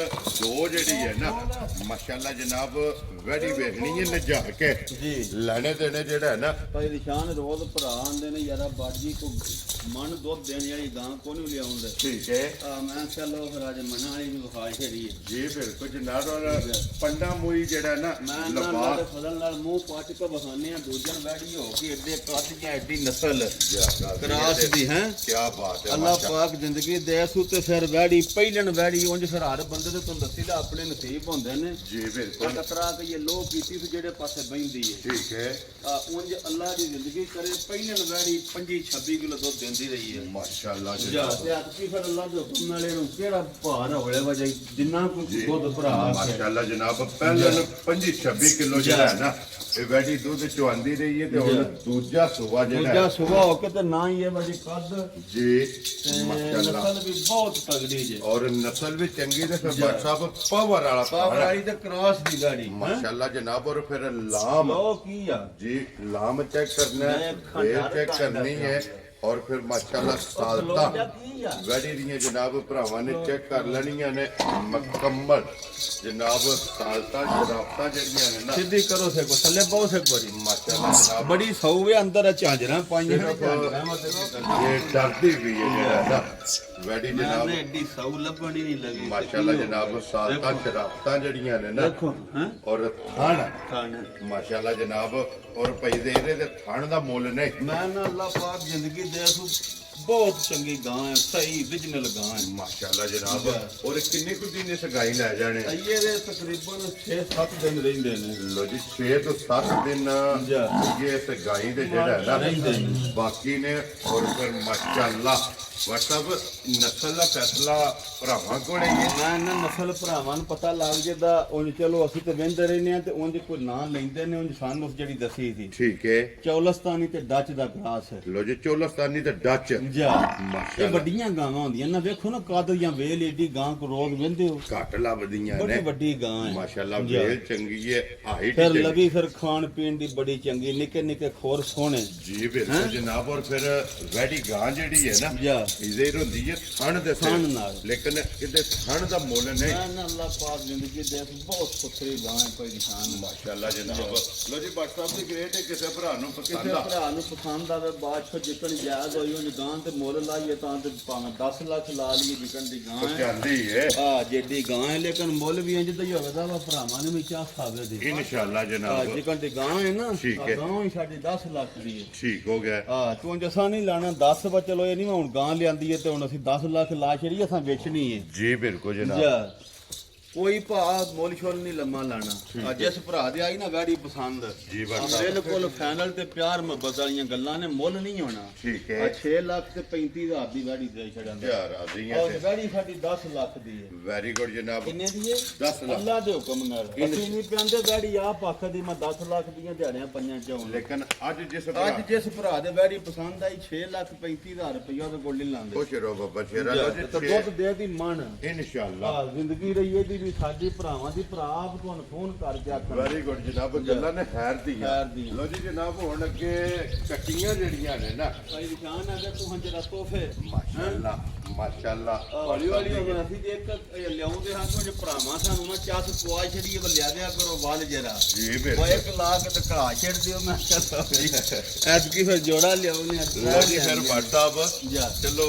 2 ਜਿਹੜੀ ਹੈ ਨਾ ਮਾਸ਼ਾਅੱਲਾ ਜਨਾਬ ਵੈਰੀ ਵੇਖਣੀ ਹੈ ਨਜਾ ਕੇ ਜੀ ਲੈਣੇ ਦੇਣੇ ਜਿਹੜਾ ਹੈ ਨਾ ਭਾਈ ਨਿਸ਼ਾਨ ਰੋਜ਼ ਭਰਾ ਆਂਦੇ ਨੇ ਯਾਰਾ ਬਾਜੀ ਕੋ ਮਨ ਦੁੱਧ ਦੇਣ ਵਾਲੀ ਗਾਂ ਕੋ ਨਹੀਂ ਲਿਆਉਂਦੇ ਠੀਕ ਹੈ ਆ ਮੈਂ ਚਲੋ ਫਿਰ ਅੱਜ ਮਨਾਂ ਵਾਲੀ ਨੂੰ ਵਿਖਾ ਛੜੀ ਜੀ ਬਿਲਕੁਲ ਜਨਾਬ ਔਰ ਪੰਡਾ ਮੂਈ ਜਿਹੜਾ ਨਾ ਮੈਂ ਨਾ ਲਪਾ ਨਾਲ ਫਜ਼ਲ ਨਾਲ ਮੂੰਹ ਪੱਟ ਕੇ ਬਹਾਨੇ ਆ ਦੂਜਨ ਬੈਠੀ ਹੋ ਕੇ ਏਡੇ ਕੱਦ ਜਾਂ ਐਡੀ ਨਸਲ ਕਰਾਸ ਦੀ ਹੈ ਕੀ ਬਾਤ ਹੈ ਅੱਲਾਹ ਮਾਸ਼ਾਅੱਲਾ। ਪਾਕ ਜ਼ਿੰਦਗੀ ਦੇ ਸੂ ਤੇ ਫਿਰ ਵੈੜੀ ਪਹਿਲਣ ਵੈੜੀ ਉਂਝ ਫਿਰ ਹਰ ਬੰਦੇ ਦੇ ਤੁਹਾਨੂੰ ਦੱਸੀ ਦਾ ਆਪਣੇ ਨਸੀਬ ਹੁੰਦੇ ਨੇ ਜੀ ਬਿਲਕੁਲ ਟਕਰਾ ਕੇ ਇਹ ਲੋਹ ਕੀਤੀ ਸੀ ਜਿਹੜੇ ਪਾਸੇ ਬੈਂਦੀ ਹੈ ਠੀਕ ਹੈ ਉਂਝ ਅੱਲਾਹ ਦੀ ਜ਼ਿੰਦਗੀ ਕਰੇ ਪਹਿਲਣ ਵੈੜੀ 25-26 ਕਿਲੋ ਦੁੱਧ ਦਿੰਦੀ ਰਹੀ ਹੈ ਮਾਸ਼ਾਅੱਲਾ ਜਾ ਜਨਾਬ ਤੇ ਅੱਜ ਕੀ ਫਿਰ ਅੱਲਾਹ ਦੇ ਹੁਕਮ ਨਾਲੇ ਨੂੰ ਕਿਹੜਾ ਭਾਰ ਹੋਲੇ ਵਜੇ ਜਿੰਨਾ ਕੋ ਦੁੱਧ ਭਰਾ ਮਾਸ਼ਾਅੱਲਾ ਜਨਾਬ ਪਹਿਲਾਂ 25-26 ਕਿਲੋ ਜਿਹੜਾ ਹੈ ਨਾ ਇਹ ਵੈਡੀ ਦੁੱਧ ਚੁਆਂਦੀ ਰਹੀ ਹੈ ਤੇ ਹੁਣ ਦੂਜਾ ਸੁਬਾ ਜਿਹੜਾ ਦੂਜਾ ਹੈ ਸੁਬਾ ਹੋ ਕੇ ਤੇ ਨਾ ਹੀ ਇਹ ਵਜੇ ਕੱਦ ਜੀ ਤੇ ਮਾਸ਼ਾਅੱਲਾ ਨਸਲ ਵੀ ਬਹੁਤ ਤਗੜੀ ਜੇ ਔਰ ਨਸਲ ਵੀ ਚੰਗੀ ਤੇ ਫਿਰ WhatsApp ਪਾਵਰ ਵਾਲਾ ਪਾਵਰ ਵਾਲੀ ਤੇ ਕ੍ਰਾਸ ਦੀ ਗਾੜੀ ਮਾਸ਼ਾਅੱਲਾ ਜਨਾਬ ਔਰ ਫਿਰ ਲਾਮ ਲੋ ਕੀ ਆ ਜੀ ਲਾਮ ਚੈੱਕ ਕਰਨਾ ਹੈ ਮੈਂ ਵੇਲ ਖੰਡਰ ਚੈੱਕ ਕਰਨੀ ਹੈ ਔਰ ਫਿਰ ਮਾਸ਼ਾਅੱਲਾ ਸਾਲਤਾ ਕੀ ਆ ਵੈਡੀ ਦੀਆਂ ਜਨਾਬ ਭਰਾਵਾਂ ਨੇ ਚੈੱਕ ਕਰ ਲੈਣੀਆਂ ਨੇ ਮੁਕੰਮਲ ਜਨਾਬ ਸਾਲਤਾ ਸ਼ਰਾਫਤਾਂ ਜਿਹੜੀਆਂ ਨੇ ਨਾ ਸਿੱਧੀ ਕਰੋ ਸੇ ਕੋ ਥੱਲੇ ਬਹੁਤ ਸੇ ਕੋਰੀ ਮਾਸ਼ਾਅੱਲਾ ਜਨਾਬ ਬੜੀ ਸੌਵੇ ਅੰਦਰ ਝਾਂਜਰਾਂ ਪਾਈਆਂ ਨੇ ਝਾਂਜਰਾਂ ਮਤਲਬ ਇਹ ਡਰਦੀ ਵੀ ਹੈ ਜਿਹੜਾ ਨਾ ਵੈਡੀ ਮੈਂ ਜਨਾਬ ਐਡੀ ਸੌ ਲੱਭਣੀ ਨਹੀਂ ਲੱਗੀ ਮਾਸ਼ਾਅੱਲਾ ਜਨਾਬ ਸਾਲਤਾ ਸ਼ਰਾਫਤਾਂ ਜਿਹੜੀਆਂ ਨੇ ਨਾ ਦੇਖੋ ਹਾਂ ਔਰ ਥਣ ਖਾਣਾ ਮਾਸ਼ਾਅੱਲਾ ਜਨਾਬ ਔਰ ਪਈ ਦੇ ਇਹਦੇ ਤੇ ਥਣ ਦਾ ਮੁੱਲ ਨਹੀਂ ਮੈਂ ਨਾ ਅੱਲਾਹ ਪਾਕ ਜ਼ਿੰਦਗੀ ਦੇ ਸੂ ਬਹੁਤ ਚੰਗੀ ਗਾਂ ਹੈ ਸਹੀ ਵਿਜਨਲ ਗਾਂ ਹੈ ਮਾਸ਼ਾਅੱਲਾ ਜਨਾਬ ਔਰ ਕਿੰਨੇ ਕੁ ਦਿਨ ਇਸ ਗਾਈ ਲੈ ਜਾਣੇ ਅਈਏ ਦੇ ਤਕਰੀਬਨ 6-7 ਦਿਨ ਰਹਿੰਦੇ ਨੇ ਲੋ ਜੀ 6 ਤੋਂ 7 ਦਿਨ ਜਾ। ਇਹ ਇਸ ਗਾਈ ਦੇ ਜਿਹੜਾ ਹੈ ਰਹਿੰਦੇ ਨਾ ਬਾਕੀ ਨੇ ਔਰ ਫਿਰ ਮਾਸ਼ਾਅੱਲਾ WhatsApp ਨਸਲ ਦਾ ਫੈਸਲਾ ਭਰਾਵਾਂ ਕੋਲੇ ਹੀ ਹੈ ਮੈਂ ਨਾ ਨਸਲ ਭਰਾਵਾਂ ਨੂੰ ਪਤਾ ਲੱਗ ਜਾਂਦਾ ਉਂਝ ਚਲੋ ਅਸੀਂ ਤੇ ਵਹਿੰਦੇ ਰਹਿੰਦੇ ਆ ਤੇ ਉਂਝ ਕੋਈ ਨਾਂ ਲੈਂਦੇ ਨੇ ਉਂਝ ਸਾਨੂੰ ਜਿਹੜੀ ਦਸੀ ਸੀ ਠੀਕ ਹੈ ਚੌਲਸਤਾਨੀ ਤੇ ਡੱਚ ਦਾ ਗ੍ਰਾਸ ਹੈ ਲੋ ਜੀ ਚੋਲਸਤਾਨੀ ਤੇ ਡੱਚ ਜਾ ਇਹ ਮਾਸ਼ਾਅੱਲਾ ਵੱਡੀਆਂ ਗਾਵਾਂ ਹੁੰਦੀਆਂ ਨਾ ਵੇਖੋ ਨਾ ਕੱਦ ਜਾਂ ਵੇਲ ਏਡੀ ਗਾਂ ਕੋ ਰੋਜ਼ ਵਹਿੰਦੇ ਹੋ ਘੱਟ ਲੱਭਦੀਆਂ ਬੜੀ ਨੇ ਵੱਡੀ ਗਾਂ ਹੈ ਮਾਸ਼ਾਅੱਲਾ ਜਾ। ਵੇਲ ਚੰਗੀ ਹੈ ਹਾਈਟ ਫਿਰ ਚੰਗੀ ਲਵੀ ਫਿਰ ਖਾਣ ਪੀਣ ਦੀ ਬੜੀ ਚੰਗੀ ਨਿੱਕੇ ਨਿੱਕੇ ਖੋਰ ਸੋਹਣੇ ਜੀ ਬਿਲਕੁਲ ਜਨਾਬ ਔਰ ਫਿਰ ਵੈਡੀ ਗਾਂ ਜਿਹੜੀ ਹੈ ਨਾ ਜਾ ਇਜ਼ੇਰ ਹੁੰਦੀ ਹੈ ਥਣ ਦੇ ਸਿਰ ਥਣ ਨਾਲ। ਲੇਕਿਨ ਇਹਦੇ ਥਣ ਦਾ ਮੁੱਲ ਨਹੀਂ ਮੈਂ ਨਾ ਅੱਲਾਹ ਪਾਕ ਜ਼ਿੰਦਗੀ ਦੇ ਬਹੁਤ ਸੁਥਰੀ ਗਾਂ ਹੈ ਕੋਈ ਨਿਸ਼ਾਨ ਮਾਸ਼ਾਅੱਲਾ ਜਨਾਬ ਲੋ ਜੀ WhatsApp ਦੀ ਗ੍ਰੇਟ ਹੈ ਕਿਸੇ ਭਰਾ ਨੂੰ ਕਿਸੇ ਪਸੰਦ ਆ ਭਰਾ ਨੂੰ ਪਸੰਦ ਆਵੇ ਬਾਦਸ਼ਾਹ ਜਿੱਕਣ ਜਾਇਜ਼ ਹੋਈ ਉਹ ਗਾਂ ਤੇ ਮੁੱਲ ਲਾਈਏ ਤਾਂ ਤੇ ਭਾਵੇਂ 10 ਲੱਖ ਲਾ ਲਈਏ ਜਿੱਕਣ ਦੀ ਗਾਂ ਹੈ ਚੱਲਦੀ ਹੈ ਆ ਜਿਹੜੀ ਗਾਂ ਹੈ ਲੇਕਿਨ ਮੁੱਲ ਵੀ ਇੰਜ ਦਾ ਹੀ ਹੋਵੇਗਾ ਵਾ ਭਰਾਵਾਂ ਨੇ ਵੀ ਚਾਹ ਖਾਵੇ ਦੇ ਇਨਸ਼ਾਅੱਲਾ ਆ ਜਨਾਬ ਜਿੱਕਣ ਦੀ ਗਾਂ ਹੈ ਨਾ ਠੀਕ ਆਹ ਹੈ। ਗਾਂ ਹੀ ਸਾਡੀ 10 ਲੱਖ ਦੀ ਹੈ ਠੀਕ ਹੋ ਗਿਆ ਆ ਤੂੰ ਜਸਾ ਨਹੀਂ ਲਾਣਾ 10 ਵਾ ਚਲੋ ਇਹ ਨਹੀਂ ਹੁਣ ਗਾਂ ਲਿਆਂਦੀ ਹੈ ਤੇ ਹੁਣ ਅਸੀਂ 10 ਲੱਖ ਲਾ ਛੜੀ ਅਸਾਂ ਵੇਚਣੀ ਹੈ ਜੀ ਬਿਲਕੁਲ ਜਨਾਬ ਜਾ ਕੋਈ ਭਾ ਮੁੱਲ ਛੋਲ ਨਹੀਂ ਲੰਮਾ ਲਾਣਾ ਅੱਜ ਇਸ ਭਰਾ ਦੇ ਆਈ ਨਾ ਵੈੜੀ ਪਸੰਦ ਜੀ ਆ ਬਸ ਬਿਲਕੁਲ ਫਾਈਨਲ ਤੇ ਪਿਆਰ ਮੁਹੱਬਤ ਵਾਲੀਆਂ ਗੱਲਾਂ ਨੇ ਮੁੱਲ ਨਹੀਂ ਹੋਣਾ ਠੀਕ ਆ ਹੈ 6 ਲੱਖ ਤੇ 35,000 ਦੀ ਵੈੜੀ ਦੇ ਛੜਾਂਗੇ ਯਾਰ ਆਦੀਆਂ ਔਰ ਤੇ ਵੈੜੀ ਸਾਡੀ 10 ਲੱਖ ਦੀ ਹੈ ਵੈਰੀ ਗੁੱਡ ਜਨਾਬ ਕਿੰਨੇ ਦੀ ਹੈ 10 ਲੱਖ ਅੱਲਾ ਦੇ ਹੁਕਮ ਨਾਲ ਅਸੀਂ ਨਹੀਂ ਪਿਆਂਦੇ ਵੈੜੀ ਆ ਪੱਖ ਦੀ ਮੈਂ 10 ਲੱਖ ਦੀਆਂ ਦਿਹਾੜੀਆਂ ਪਈਆਂ ਚੋਂ ਲੇਕਿਨ ਅੱਜ ਜਿਸ ਅੱਜ ਭਰਾ ਜਿਸ ਭਰਾ ਦੇ ਵੈੜੀ ਪਸੰਦ ਆਈ 6 ਲੱਖ 35,000 ਰੁਪਇਆ ਉਹਦੇ ਕੋਲ ਨਹੀਂ ਲਾਂਦੇ ਖੁਸ਼ ਰਹੋ ਬਾਬਾ ਸ਼ੇਰਾ ਲੋ ਤੇ ਦੁੱਧ ਦੇ ਦੀ ਮਨ ਇਨਸ਼ਾਅੱਲਾ ਆ ਜ਼ਿੰਦਗੀ ਰਹੀ ਇਹਦੀ ਵੀ ਸਾਡੀ ਭਰਾਵਾਂ ਦੀ ਭਰਾ ਆਪ ਤੁਹਾਨੂੰ ਫੋਨ ਕਰਕੇ ਆਖਣ ਵੈਰੀ ਗੁੱਡ ਜਨਾਬ ਗੱਲਾਂ ਨੇ ਖੈਰ ਦੀਆਂ ਖੈਰ ਦੀਆਂ। ਲੋ ਜੀ ਜਨਾਬ ਹੁਣ ਅੱਗੇ ਕੱਟੀਆਂ ਜਿਹੜੀਆਂ ਨੇ ਨਾ ਭਾਈ ਨਿਸ਼ਾਨ ਆ ਤੂੰ ਹਾਂ ਜਰਾ ਤੋਹਫੇ ਮਾਸ਼ਾਅੱਲਾ ਮਾਸ਼ਾਅੱਲਾ ਹੌਲੀ ਹੌਲੀ ਹੁਣ ਅਸੀਂ ਜੇ ਇੱਕ ਲਿਆਉਂਦੇ ਹਾਂ ਕੁਝ ਭਰਾਵਾਂ ਸਾਨੂੰ ਨਾ ਚੱਸ ਪਵਾ ਛੜੀ ਲਿਆ ਦਿਆ ਕਰੋ ਵੱਲ ਜਰਾ ਜੀ ਉਹ ਬਿਲਕੁਲ ਇੱਕ ਲਾ ਕੇ ਤੇ ਘਾ ਛੱਡ ਦਿਓ ਮੈਂ ਕਹਿੰਦਾ ਐਤ ਕੀ ਫਿਰ ਜੋੜਾ ਲਿਆਉਨੇ ਆ ਲੋ ਜੀ ਫਿਰ WhatsApp ਜਾ ਚਲੋ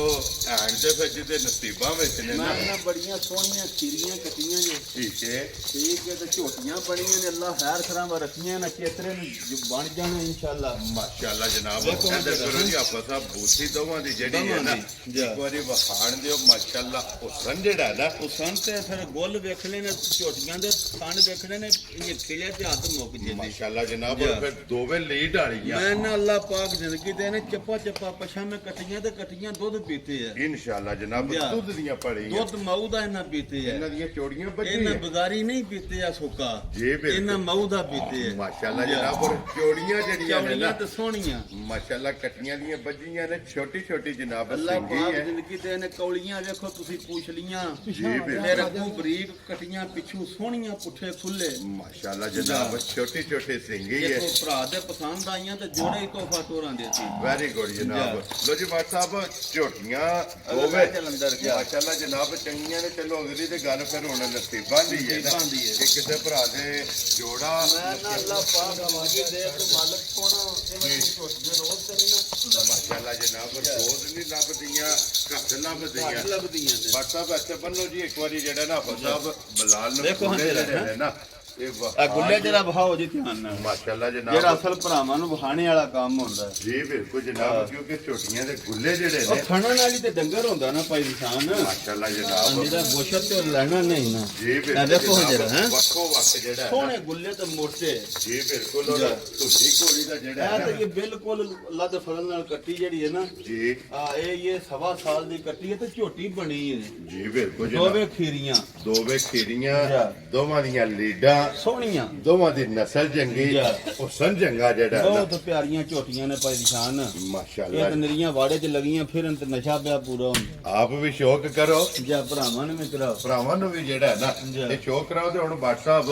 ਐਂਡ ਤੇ ਫਿਰ ਜਿਹਦੇ ਨਸੀਬਾਂ ਵਿੱਚ ਨੇ ਨਾ ਮੈਂ ਨਾ ਬੜੀਆਂ ਸੋਹਣੀਆਂ ਖੀਰੀਆਂ ਕੱਟੀਆਂ ਹੈ ਠੀਕ ਹੈ ਠੀਕ ਹੈ ਤੇ ਝੋਟੀਆਂ ਬਣੀਆਂ ਨੇ ਅੱਲਾ ਖੈਰ ਕਰਾਵਾਂ ਰੱਖੀਆਂ ਨਾ ਚੇਤਰੇ ਨੂੰ ਬਣ ਜਾਣ ਇਨਸ਼ਾਅੱਲਾ ਮਾਸ਼ਾਅੱਲਾ ਜਨਾਬ ਦੇਖੋ ਕਹਿੰਦੇ ਜਰਾ, ਕਰੋ ਜੀ ਆਪਾਂ ਸਾਹਿਬ ਬੂਥੀ ਦੋਵਾਂ ਦੀ ਜਿਹੜੀ ਹੈ ਨਾ ਇੱਕ ਵਾਰੀ ਵਖਾਣ ਦਿਓ ਮਾਸ਼ਾਅੱਲਾ ਹੁਸਨ ਜਿਹੜਾ ਨਾ ਉਹ ਸੰਤੇ ਫਿਰ ਗੁੱਲ ਵੇਖਣੇ ਨੇ ਝੋਟੀਆਂ ਦੇ ਥਣ ਵੇਖਣੇ ਨੇ ਇਹ ਖਿਲੇ ਤੇ ਹੱਥ ਮੁੱਕ ਜੇ ਮਾਸ਼ਾਅੱਲਾ ਜਨਾਬ ਜੀ। ਫਿਰ ਦੋਵੇਂ ਲੀਡ ਵਾਲੀਆਂ ਮੈਂ ਨਾ ਅੱਲਾ ਪਾਕ ਜ਼ਿੰਦਗੀ ਦੇ ਨੇ ਚੱਪਾ ਚੱਪਾ ਪਛਾਮੇ ਕੱਟੀਆਂ ਤੇ ਕੱਟੀਆਂ ਦੁੱਧ ਪੀਤੇ ਆ ਇਨਸ਼ਾਅੱਲਾ ਜਨਾਬ ਜੀ। ਦੁੱਧ ਦੀਆਂ ਪੜੀਆਂ ਦੁੱਧ ਮਊ ਦਾ ਇਹਨਾਂ ਪੀਤੇ ਆ ਇਹਨਾਂ ਦੀਆਂ ਚੋੜੀਆਂ ਬੱਜੀਆਂ ਇਹਨਾਂ ਬਜ਼ਾਰੀ ਨਹੀਂ ਪੀਤੇ ਆ ਸੁੱਕਾ ਜੀ ਬਿਲਕੁਲ। ਇਹਨਾਂ ਮਊ ਦਾ ਪੀਤੇ ਆ ਮਾਸ਼ਾਅੱਲਾ ਜਨਾਬ ਔਰ ਚੋੜੀਆਂ ਜਿਹੜੀਆਂ ਨੇ ਚੌੜੀਆਂ ਨਾ ਤੇ ਸੋਹਣੀਆਂ ਮਾਸ਼ਾਅੱਲਾ ਕੱਟੀਆਂ ਦੀਆਂ ਬੱਜੀਆਂ ਨੇ ਛੋਟੀ ਛੋਟੀ ਜਨਾਬ ਅੱਲਾ ਸਿੰਗੀ ਪਾਕ ਹੈ ਜ਼ਿੰਦਗੀ ਦੇ ਨੇ ਕੌਲੀਆਂ ਵੇਖੋ ਤੁਸੀਂ ਪੁੱਛ ਲੀਆਂ ਜੀ ਬਿਲਕੁਲ। ਤੇ ਰੱਖੂ ਬਰੀਕ ਕਟੀਆਂ ਪਿੱਛੂ ਸੋਹਣੀਆਂ ਪੁੱਠੇ ਖੁੱਲੇ ਮਾਸ਼ਾਅੱਲਾ ਜਨਾਬ ਛੋਟੀ ਛੋਟੀ ਸਿੰਗੀ ਹੈ ਦੇਖੋ ਭਰਾ ਦੇ ਪਸੰਦ ਆਈਆਂ ਤੇ ਜੋੜੇ ਹੀ ਤੋਹਫਾ ਤੋਰਾਂ ਦੇ ਸੀ ਵੈਰੀ ਗੁੱਡ ਜਨਾਬ ਲੋ ਜੀ ਬਾਟ ਸਾਹਿਬ ਝੋਟੀਆਂ ਦੋਵੇਂ ਦੋਵੇਂ ਜਲੰਧਰ ਗਿਆ ਮਾਸ਼ਾਅੱਲਾ ਜਨਾਬ ਚੰਗੀਆਂ ਨੇ ਚਲੋ ਅਗਲੀ ਤੇ ਗੱਲ ਫਿਰ ਹੁਣ ਨਸੀਬਾਂ ਦੀ ਹੈ ਨਾ ਨਸੀਬਾਂ ਦੀ ਹੈ। ਕਿ ਕਿਸੇ ਭਰਾ ਦੇ ਜੋੜਾ ਮੈਂ ਨਾ ਅੱਲਾ ਪਾਕ ਆਵਾਜ਼ੇ ਦੇ ਤੇ ਮਾਲਕ ਕੋਣਾ ਇਹਨਾਂ ਨੂੰ ਝੋਟੀਆਂ ਰੋਜ਼ ਤੇ ਨਹੀਂ ਨਾ ਮਾਸ਼ਾਅੱਲਾ ਜਨਾਬ ਰੋਜ਼ ਨਹੀਂ ਲੱਭਦੀਆਂ ਘੱਟ ਲੱਭਦੀਆਂ ਘੱਟ ਲੱਭਦੀਆਂ ਨੇ ਬਾਟ ਸਾਹਿਬ ਇੱਥੇ ਬੰਨੋ ਜੀ ਇੱਕ ਵਾਰੀ ਜਿਹੜਾ ਨਾ ਆਫਰ ਸਾਹਿਬ ਬਲਾਲ ਨੂੰ ਦੇਖੋ ਹਾਂ ਗੁੱਲੇ ਜਰਾ, ਜਿਹੜੇ ਨੇ ਨਾ ਇਹ ਆ ਗੁੱਲੇ ਜਿਹੜਾ ਵਹਾਓ ਜੀ ਧਿਆਨ ਨਾਲ ਮਾਸ਼ਾਅੱਲਾ ਜਿਹੜਾ ਜਨਾਬ ਅਸਲ ਭਰਾਵਾਂ ਨੂੰ ਵਹਾਣੇ ਵਾਲਾ ਕੰਮ ਹੁੰਦਾ ਜੀ ਬਿਲਕੁਲ ਜਨਾਬ ਕਿਉਂਕਿ ਝੋਟੀਆਂ ਦੇ ਗੁੱਲੇ ਜਿਹੜੇ ਉਹ ਨੇ ਖਾਣਨ ਵਾਲੀ ਤੇ ਡੰਗਰ ਹੁੰਦਾ ਨਾ ਭਾਈ ਨਿਸ਼ਾਨ ਮਾਸ਼ਾਅੱਲਾ ਜਨਾਬ ਜਿਹਦਾ ਗੋਸ਼ਤ ਤੇ ਲੈਣਾ ਨਹੀਂ ਨਾ ਜੀ ਇਹ ਬਿਲਕੁਲ ਦੇਖੋ ਜਨਾਬ, ਜਰਾ ਹੈ ਵੱਖੋ ਵੱਖ ਜਿਹੜਾ ਹੈ ਨਾ, ਸੋਹਣੇ ਗੁੱਲੇ ਤੇ ਮੋਟੇ ਜੀ ਬਿਲਕੁਲ ਔਰ ਤੁਸੀਂ ਕੋਲੀ ਦਾ ਜਿਹੜਾ ਹੈ ਇਹ ਤਾਂ ਨਾ ਇਹ ਬਿਲਕੁਲ ਅੱਲਾ ਦੇ ਫਜ਼ਲ ਨਾਲ ਕੱਟੀ ਜਿਹੜੀ ਹੈ ਨਾ ਜੀ ਆ ਇਹ ਸਵਾ ਸਾਲ ਦੀ ਕੱਟੀ ਹੈ ਤੇ ਝੋਟੀ ਬਣੀ ਹੈ ਜੀ ਬਿਲਕੁਲ ਜਨਾਬ ਦੋਵੇਂ ਖੀਰੀਆਂ ਦੋਵੇਂ ਖੀਰੀਆਂ ਜੀ। ਦੋਵਾਂ ਦੀਆਂ ਲੀਡਾਂ ਸੋਹਣੀਆਂ ਦੋਵਾਂ ਦੀ ਨਸਲ ਚੰਗੀ ਜੀ। ਹੁਸਨ ਚੰਗਾ ਜਿਹੜਾ ਹੈ ਨਾ ਬਹੁਤ ਪਿਆਰੀਆਂ ਝੋਟੀਆਂ ਨੇ ਭਾਈ ਨਿਸ਼ਾਨ ਇਹ ਮਾਸ਼ਾਅੱਲਾ ਤਾਂ ਨਰੀਆਂ ਵਾੜੇ 'ਚ ਲੱਗੀਆਂ ਫਿਰਨ ਤੇ ਨਸ਼ਾ ਪਿਆ ਪੂਰਾ ਹੁੰਦਾ ਆਪ ਵੀ ਸ਼ੌਕ ਕਰੋ ਜਾਂ ਭਰਾਵਾਂ ਨੇ ਵੀ ਕਰਾਓ ਭਰਾਵਾਂ ਨੂੰ ਵੀ ਜਿਹੜਾ ਹੈ ਜੀ। ਨਾ ਇਹ ਸ਼ੌਕ ਕਰਾਓ ਤੇ ਹੁਣ ਬਾਟ ਸਾਹਿਬ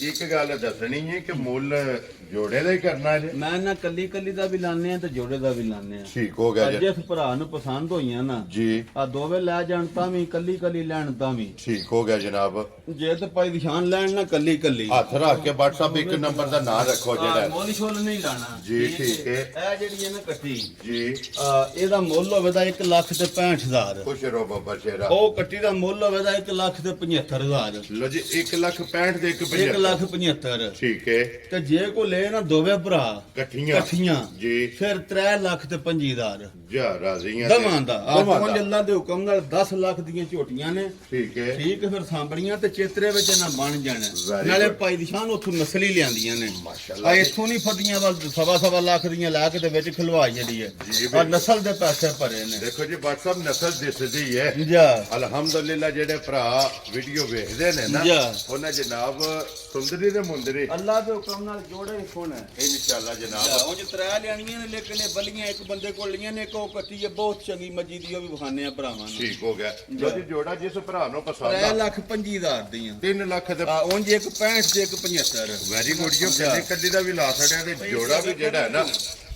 ਇੱਕ ਗੱਲ ਦੱਸਣੀ ਹੈ ਕਿ ਮੁੱਲ ਜੋੜੇ ਦਾ ਹੀ ਕਰਨਾ ਜੇ ਮੈਂ ਨਾ ਕੱਲੀ ਕੱਲੀ ਦਾ ਵੀ ਲਾਣੇ ਆ ਤੇ ਜੋੜੇ ਦਾ ਵੀ ਲਾਣੇ ਆ ਠੀਕ ਹੋ ਗਿਆ ਜੀ ਜਿਸ ਭਰਾ ਨੂੰ ਪਸੰਦ ਹੋਈਆਂ ਨਾ ਜੀ ਆ ਦੋਵੇਂ ਲੈ ਜਾਣ ਤਾਂ ਵੀ ਕੱਲੀ ਕੱਲੀ ਲੈਣ ਤਾਂ ਵੀ ਠੀਕ ਹੋ ਗਿਆ ਜਨਾਬ ਜੇ ਤੇ ਭਾਈ ਨਿਸ਼ਾਨ ਲੈਣ ਨਾ ਕੱਲੀ ਕੱਲੀ ਹੱਥ ਰੱਖ ਕੇ ਬਾਟ ਸਾਹਿਬ ਇੱਕ ਨੰਬਰ ਦਾ ਨਾਂ ਰੱਖੋ ਜਿਹੜਾ ਹੈ। ਮੋਲ ਛੋਲ ਨਹੀਂ ਲਾਣਾ ਜੀ, ਠੀਕ ਹੈ। ਇਹ ਜਿਹੜੀ ਹੈ ਨਾ ਕੱਟੀ ਜੀ ਇਹਦਾ ਮੁੱਲ ਹੋਵੇਦਾ 1 ਲੱਖ ਤੇ 65,000 ਖੁਸ਼ ਰਹੋ ਬੱਬਾ ਸ਼ੇਰਾ ਉਹ ਕੱਟੀ ਦਾ ਮੁੱਲ ਹੋਵੇਦਾ 1 ਲੱਖ ਤੇ 75,000 ਲੋ ਜੀ 1,65,000 ਦੇ 1 ਲੱਖ 75 ਠੀਕ ਹੈ ਤੇ ਜੇ ਕੋ ਲੈ ਨਾ ਦੋਵੇਂ ਭਰਾ ਇਕੱਠੀਆਂ ਇਕੱਠੀਆਂ ਜੀ ਫਿਰ 3 ਲੱਖ ਤੇ 25,000 ਜਾ ਰਾਜ਼ੀਆਂ ਦਵਾਂ ਦਾ ਦਵਾਂ ਆਪ ਅੱਲਾ ਦੇ ਹੁਕਮ ਨਾਲ 10 ਲੱਖ ਦੀਆਂ ਝੋਟੀਆਂ ਨੇ ਠੀਕ ਹੈ ਠੀਕ ਹੈ, ਫਿਰ ਸਾਂਭਣੀਆਂ ਤੇ ਚੇਤਰੇ ਵਿੱਚ ਇਹਨਾਂ ਬਣ ਜਾਣਾ Very ਨਾਲੇ good. ਭਾਈ ਨਿਸ਼ਾਨ ਉੱਥੋਂ ਨਸਲੀ ਲਿਆਂਦੀਆਂ ਨੇ ਮਾਸ਼ਾਅੱਲਾ ਆ ਇੱਥੋਂ ਨਹੀਂ ਫਦੀਆਂ ਵੱਲ ਸਵਾ ਲੱਖ ਦੀਆਂ ਲਾ ਕੇ ਤੇ ਵਿੱਚ ਖਲਵਾਈ ਜਿਹੜੀ ਹੈ ਜੀ ਆ ਨਸਲ ਦੇ ਪੈਸੇ ਭਰੇ ਨੇ ਦੇਖੋ ਜੀ ਬਾਟ ਸਾਹਿਬ ਨਸਲ ਦਿਸਦੀ ਹੈ ਜਾ ਅਲਹਮਦੁਲਿਲਾ ਜਿਹੜੇ ਭਰਾ ਵੀਡੀਓ ਵੇਖਦੇ ਨੇ ਨਾ ਜੀ। ਉਹਨਾਂ ਜਨਾਬ ਸੁੰਦਰੀ ਦੇ ਮੁੰਦਰੀ ਅੱਲਾ ਦੇ ਹੁਕਮ ਨਾਲ ਜੋੜੇ ਹੀ ਸੋਹਣਾ ਇਨਸ਼ਾਅੱਲਾ ਜਨਾਬ ਉਹ ਜਿ ਲਿਆਣੀਆਂ ਨੇ ਲੇਕਿਨ ਇਹ ਬਲੀਆਂ ਇੱਕ ਬੰਦੇ ਕੋਲ ਲੀਆਂ ਨੇ ਇੱਕ ਉਹ ਕੱਟੀ ਹੈ ਬਹੁਤ ਚੰਗੀ ਮੱਜੀ ਦੀ ਉਹ ਵੀ ਵਿਖਾਣੇ ਆ ਭਰਾਵਾਂ ਨੂੰ ਠੀਕ ਹੋ ਗਿਆ ਲੋ ਜੀ ਜੋੜਾ ਜਿਸ ਭਰਾ ਨੂੰ ਪਸੰਦ 3 ਆ ਲੱਖ 25,000 ਦੀਆਂ 3 ਲੱਖ ਦੇ ਆ ਉਂਝ ਇੱਕ 65 ਤੇ ਇੱਕ 75 ਵੈਰੀ ਗੁੱਡ ਜੀ ਕੱਲੀ ਕੱਲੀ ਦਾ ਵੀ ਲਾ ਛੜਿਆ ਤੇ ਜੋੜਾ ਵੀ ਜਿਹੜਾ ਹੈ ਨਾ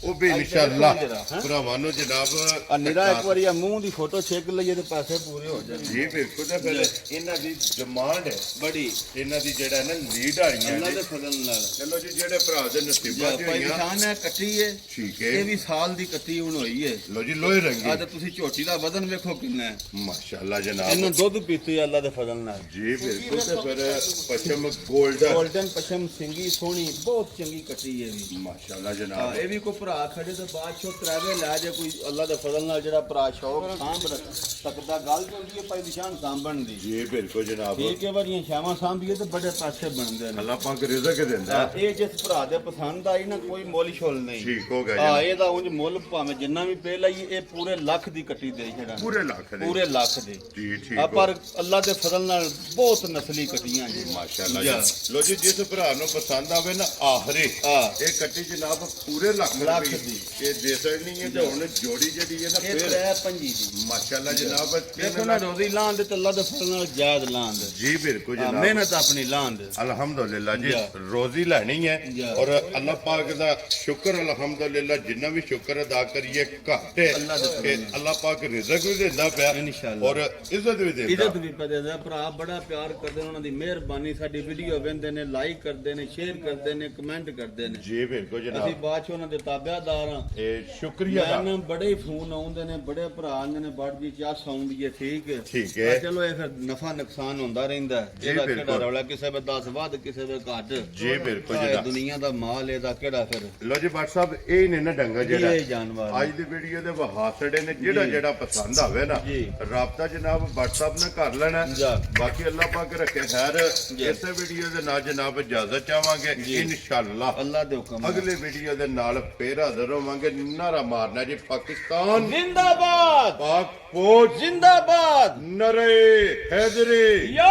ਉਹ ਵੀ ਇਨਸ਼ਾਅੱਲਾ ਭਰਾਵਾਂ ਨੂੰ ਜਨਾਬ ਆ ਨਿਰਾ ਇੱਕ ਵਾਰੀ ਆ ਮੂੰਹ ਦੀ ਫੋਟੋ ਛੇਕ ਲਈਏ ਤੇ ਪੈਸੇ ਪੂਰੇ ਹੋ ਜਾਣ ਜੀ ਬਿਲਕੁਲ ਤੇ ਫਿਰ ਇਹਨਾਂ ਦੀ ਡਿਮਾਂਡ ਹੈ ਬੜੀ ਇਹਨਾਂ ਦੀ ਜਿਹੜਾ ਨਾ ਲੀਡ ਵਾਲੀਆਂ ਅੱਲਾ ਨੇ ਦੇ ਫਜ਼ਲ ਨਾਲ ਚਲੋ ਜੀ ਜਿਹੜੇ ਭਰਾ ਦੇ ਨਸੀਬਾਂ ਚ ਭਾਈ ਹੋਈਆਂ ਨਿਸ਼ਾਨ ਹੈ ਕੱਟੀ ਹੈ ਠੀਕ ਇਹ ਹੈ ਵੀ ਸਾਲ ਦੀ ਕੱਟੀ ਹੁਣ ਹੋਈ ਹੈ ਲੋ ਜੀ ਲੋਹੇ ਆ ਰੰਗੀ ਤੇ ਤੁਸੀਂ ਝੋਟੀ ਦਾ ਵਜ਼ਨ ਵੇਖੋ ਕਿੰਨਾ ਹੈ ਮਾਸ਼ਾਅੱਲਾ ਜਨਾਬ ਇਹਨਾਂ ਦੁੱਧ ਪੀਤੀ ਅੱਲਾ ਦੇ ਫਜ਼ਲ ਨਾਲ ਜੀ ਬਿਲਕੁਲ ਤੇ ਫਿਰ ਪਸ਼ਮ ਗੋਲਡਨ ਗੋਲਡਨ ਪਸ਼ਮ ਸਿੰਗੀ ਸੋਹਣੀ ਬਹੁਤ ਚੰਗੀ ਕੱਟੀ ਹੈ ਵੀ ਮਾਸ਼ਾਅੱਲਾ ਹਾਂ, ਜਨਾਬ ਇਹ ਵੀ ਕੋਈ ਭਰਾ ਖੜੇ ਤੇ ਬਾਅਦ ਚੋਂ ਤਰਾਵੇ ਲੈ ਜੇ ਕੋਈ ਅੱਲਾ ਦੇ ਫਜ਼ਲ ਨਾਲ ਜਿਹੜਾ ਭਰਾ ਸ਼ੌਕ ਸਾਂਭ ਸਕਦਾ ਗੱਲ ਹੁੰਦੀ ਹੈ ਭਾਈ ਨਿਸ਼ਾਨ ਸਾਂਭਣ ਦੀ ਜੀ ਬਿਲਕੁਲ ਜਨਾਬ ਠੀਕ ਹੈ ਵਾਰੀਆਂ ਛਾਵਾਂ ਸਾਂਭੀਏ ਤੇ ਬੜੇ ਪੈਸੇ ਬਣਦੇ ਨੇ ਅੱਲਾਹ ਪਾਕ ਰਿਜ਼ਕ ਦਿੰਦਾ ਇਹ ਜਿਸ ਭਰਾ ਦੇ ਪਸੰਦ ਆਈ ਨਾ ਕੋਈ ਮੁੱਲ ਛੋਲ ਨਹੀਂ ਠੀਕ ਹੋ ਗਿਆ ਆ ਜੀ ਇਹਦਾ ਉਂਝ ਮੁੱਲ ਭਾਵੇਂ ਜਿੰਨਾ ਵੀ ਪੇ ਲਈ ਇਹ ਪੂਰੇ ਲੱਖ ਦੀ ਕੱਟੀ ਦੇ ਛੜਾ ਪੂਰੇ ਲੱਖ ਦੇ ਪੂਰੇ ਲੱਖ ਦੀ ਜੀ ਠੀਕ ਆ ਹੋ ਪਰ ਅੱਲਾ ਦੇ ਫਜ਼ਲ ਨਾਲ ਬਹੁਤ ਨਸਲੀ ਕੱਟੀਆਂ ਜੀ ਮਾਸ਼ਾਅੱਲਾ ਜੀ। ਜੀ ਲੋ ਜੀ ਜਿਸ ਭਰਾ ਨੂੰ ਪਸੰਦ ਆਵੇ ਨਾ ਆਖਰੀ ਆ ਇਹ ਕੱਟੀ ਜਨਾਬ ਪੂਰੇ ਲੱਖ ਲੱਖ ਰੁਪਏ ਦੀ। ਇਹ ਦੇ ਸਕਣੀ ਹੈ ਤੇ ਹੁਣ ਜੋੜੀ ਜਿਹੜੀ ਹੈ ਨਾ ਇਹ ਫਿਰ ਤਰੇ ਪੰਜੀ ਦੀ ਮਾਸ਼ਾਅੱਲਾ ਜਨਾਬ ਦੇਖੋ ਨਾ ਰੋਜ਼ੀ ਲਾਣ ਦੇ ਤੇ ਅੱਲਾ ਦੇ ਫਜ਼ਲ ਨਾਲ ਜਾਇਜ਼ ਲਾਣ ਦੇ ਜੀ ਬਿਲकुल ਆ, ਜਨਾਬ ਮਿਹਨਤ ਆਪਣੀ ਲਾਣ ਦੇ अल्हम्दुलिल्लाह जी जी। रोजी लेनी है जी। और अल्लाह पाक दा शुक्र अल्हम्दुलिल्लाह जिन्ना भी शुक्र अदा करिए घट है अल्लाह दे कि अल्लाह पाक रिज़क भी देंदा पिया इंशाअल्लाह। और इज्जत भी देंदा ਇੱਜ਼ਤ ਵੀ ਪਦੇ ਦਾ ਭਰਾ ਬੜਾ ਪਿਆਰ ਕਰਦੇ ਨੇ ਉਹਨਾਂ ਦੀ ਮਿਹਰਬਾਨੀ ਸਾਡੀ ਵੀਡੀਓ ਵੇਖਦੇ ਨੇ ਲਾਈਕ ਕਰਦੇ ਨੇ ਸ਼ੇਅਰ ਕਰਦੇ ਨੇ ਕਮੈਂਟ ਕਰਦੇ ਨੇ जी बिल्कुल ਅਸੀਂ जनाब ਬਾਅਦ ਚ ਉਹਨਾਂ ਦੇ ਤਾਬੇ ਤਾਬਿਆਦਾਰ ਹਾਂ ਇਹ ਸ਼ੁਕਰੀਆ ਦਾ ਮੈਨੂੰ ਬੜੇ ਫੋਨ ਆਉਂਦੇ ਨੇ ਬੜੇ ਭਰਾ ਆਉਂਦੇ ਨੇ ਬੜ ਜੀ ਚਾਹ ਸੌਂਦੀ ਹੈ ਠੀਕ ਹੈ ਠੀਕ ਹੈ। ਪਰ ਚਲੋ ਇਹ ਫਿਰ ਨਫਾ ਨੁਕਸਾਨ ਹੁੰਦਾ ਰਹਿੰਦਾ ਇਹਦਾ ਕਿਹੜਾ ਬਿਲਕੁਲ। ਰੌਲਾ ਕਿਸੇ ਵੇ 10 ਵੱਧ ਕਿਸੇ ਵੇ ਘੱਟ ਜੀ ਬਿਲਕੁਲ ਇਹ ਜਨਾਬ। ਦੁਨੀਆ ਦਾ ਮਾਲ ਇਹਦਾ ਕਿਹੜਾ ਫਿਰ ਲੋ ਜੀ ਬਾਟ ਸਾਹਿਬ ਇਹ ਨੇ ਨਾ ਡੰਗਾ ਜਿਹੜਾ ਇਹ ਜਾਨਵਰ ਅੱਜ ਦੀ ਵੀਡੀਓ ਦੇ ਵਹਾਸੜੇ ਨੇ ਜਿਹੜਾ ਪਸੰਦ ਆਵੇ ਨਾ ਜੀ। ਰਾਬਤਾ ਜਨਾਬ WhatsApp ਨਾਲ ਕਰ ਲੈਣਾ ਜਾ। ਬਾਕੀ ਅੱਲਾਹ ਪਾਕ ਰੱਖੇ ਖੈਰ ਇਸੇ ਵੀਡੀਓ ਦੇ ਨਾਲ ਜਨਾਬ ਇਜਾਜ਼ਤ ਚਾਹਾਂਗੇ ਇਨਸ਼ਾਅੱਲਾ ਅੱਲਾ ਦੇ ਹੁਕਮ ਨਾਲ। ਅਗਲੇ ਵੀਡੀਓ ਦੇ ਨਾਲ ਫੇਰ ਹਾਜ਼ਰ ਹੋਵਾਂਗੇ ਨਾਰਾ ਮਾਰਨਾ ਜੀ ਪਾਕਿਸਤਾਨ ਜ਼ਿੰਦਾਬਾਦ ਪਾਕ ਫੌਜ ਜ਼ਿੰਦਾਬਾਦ ਨਰੇ ਹੈਦਰੀ ਯਾ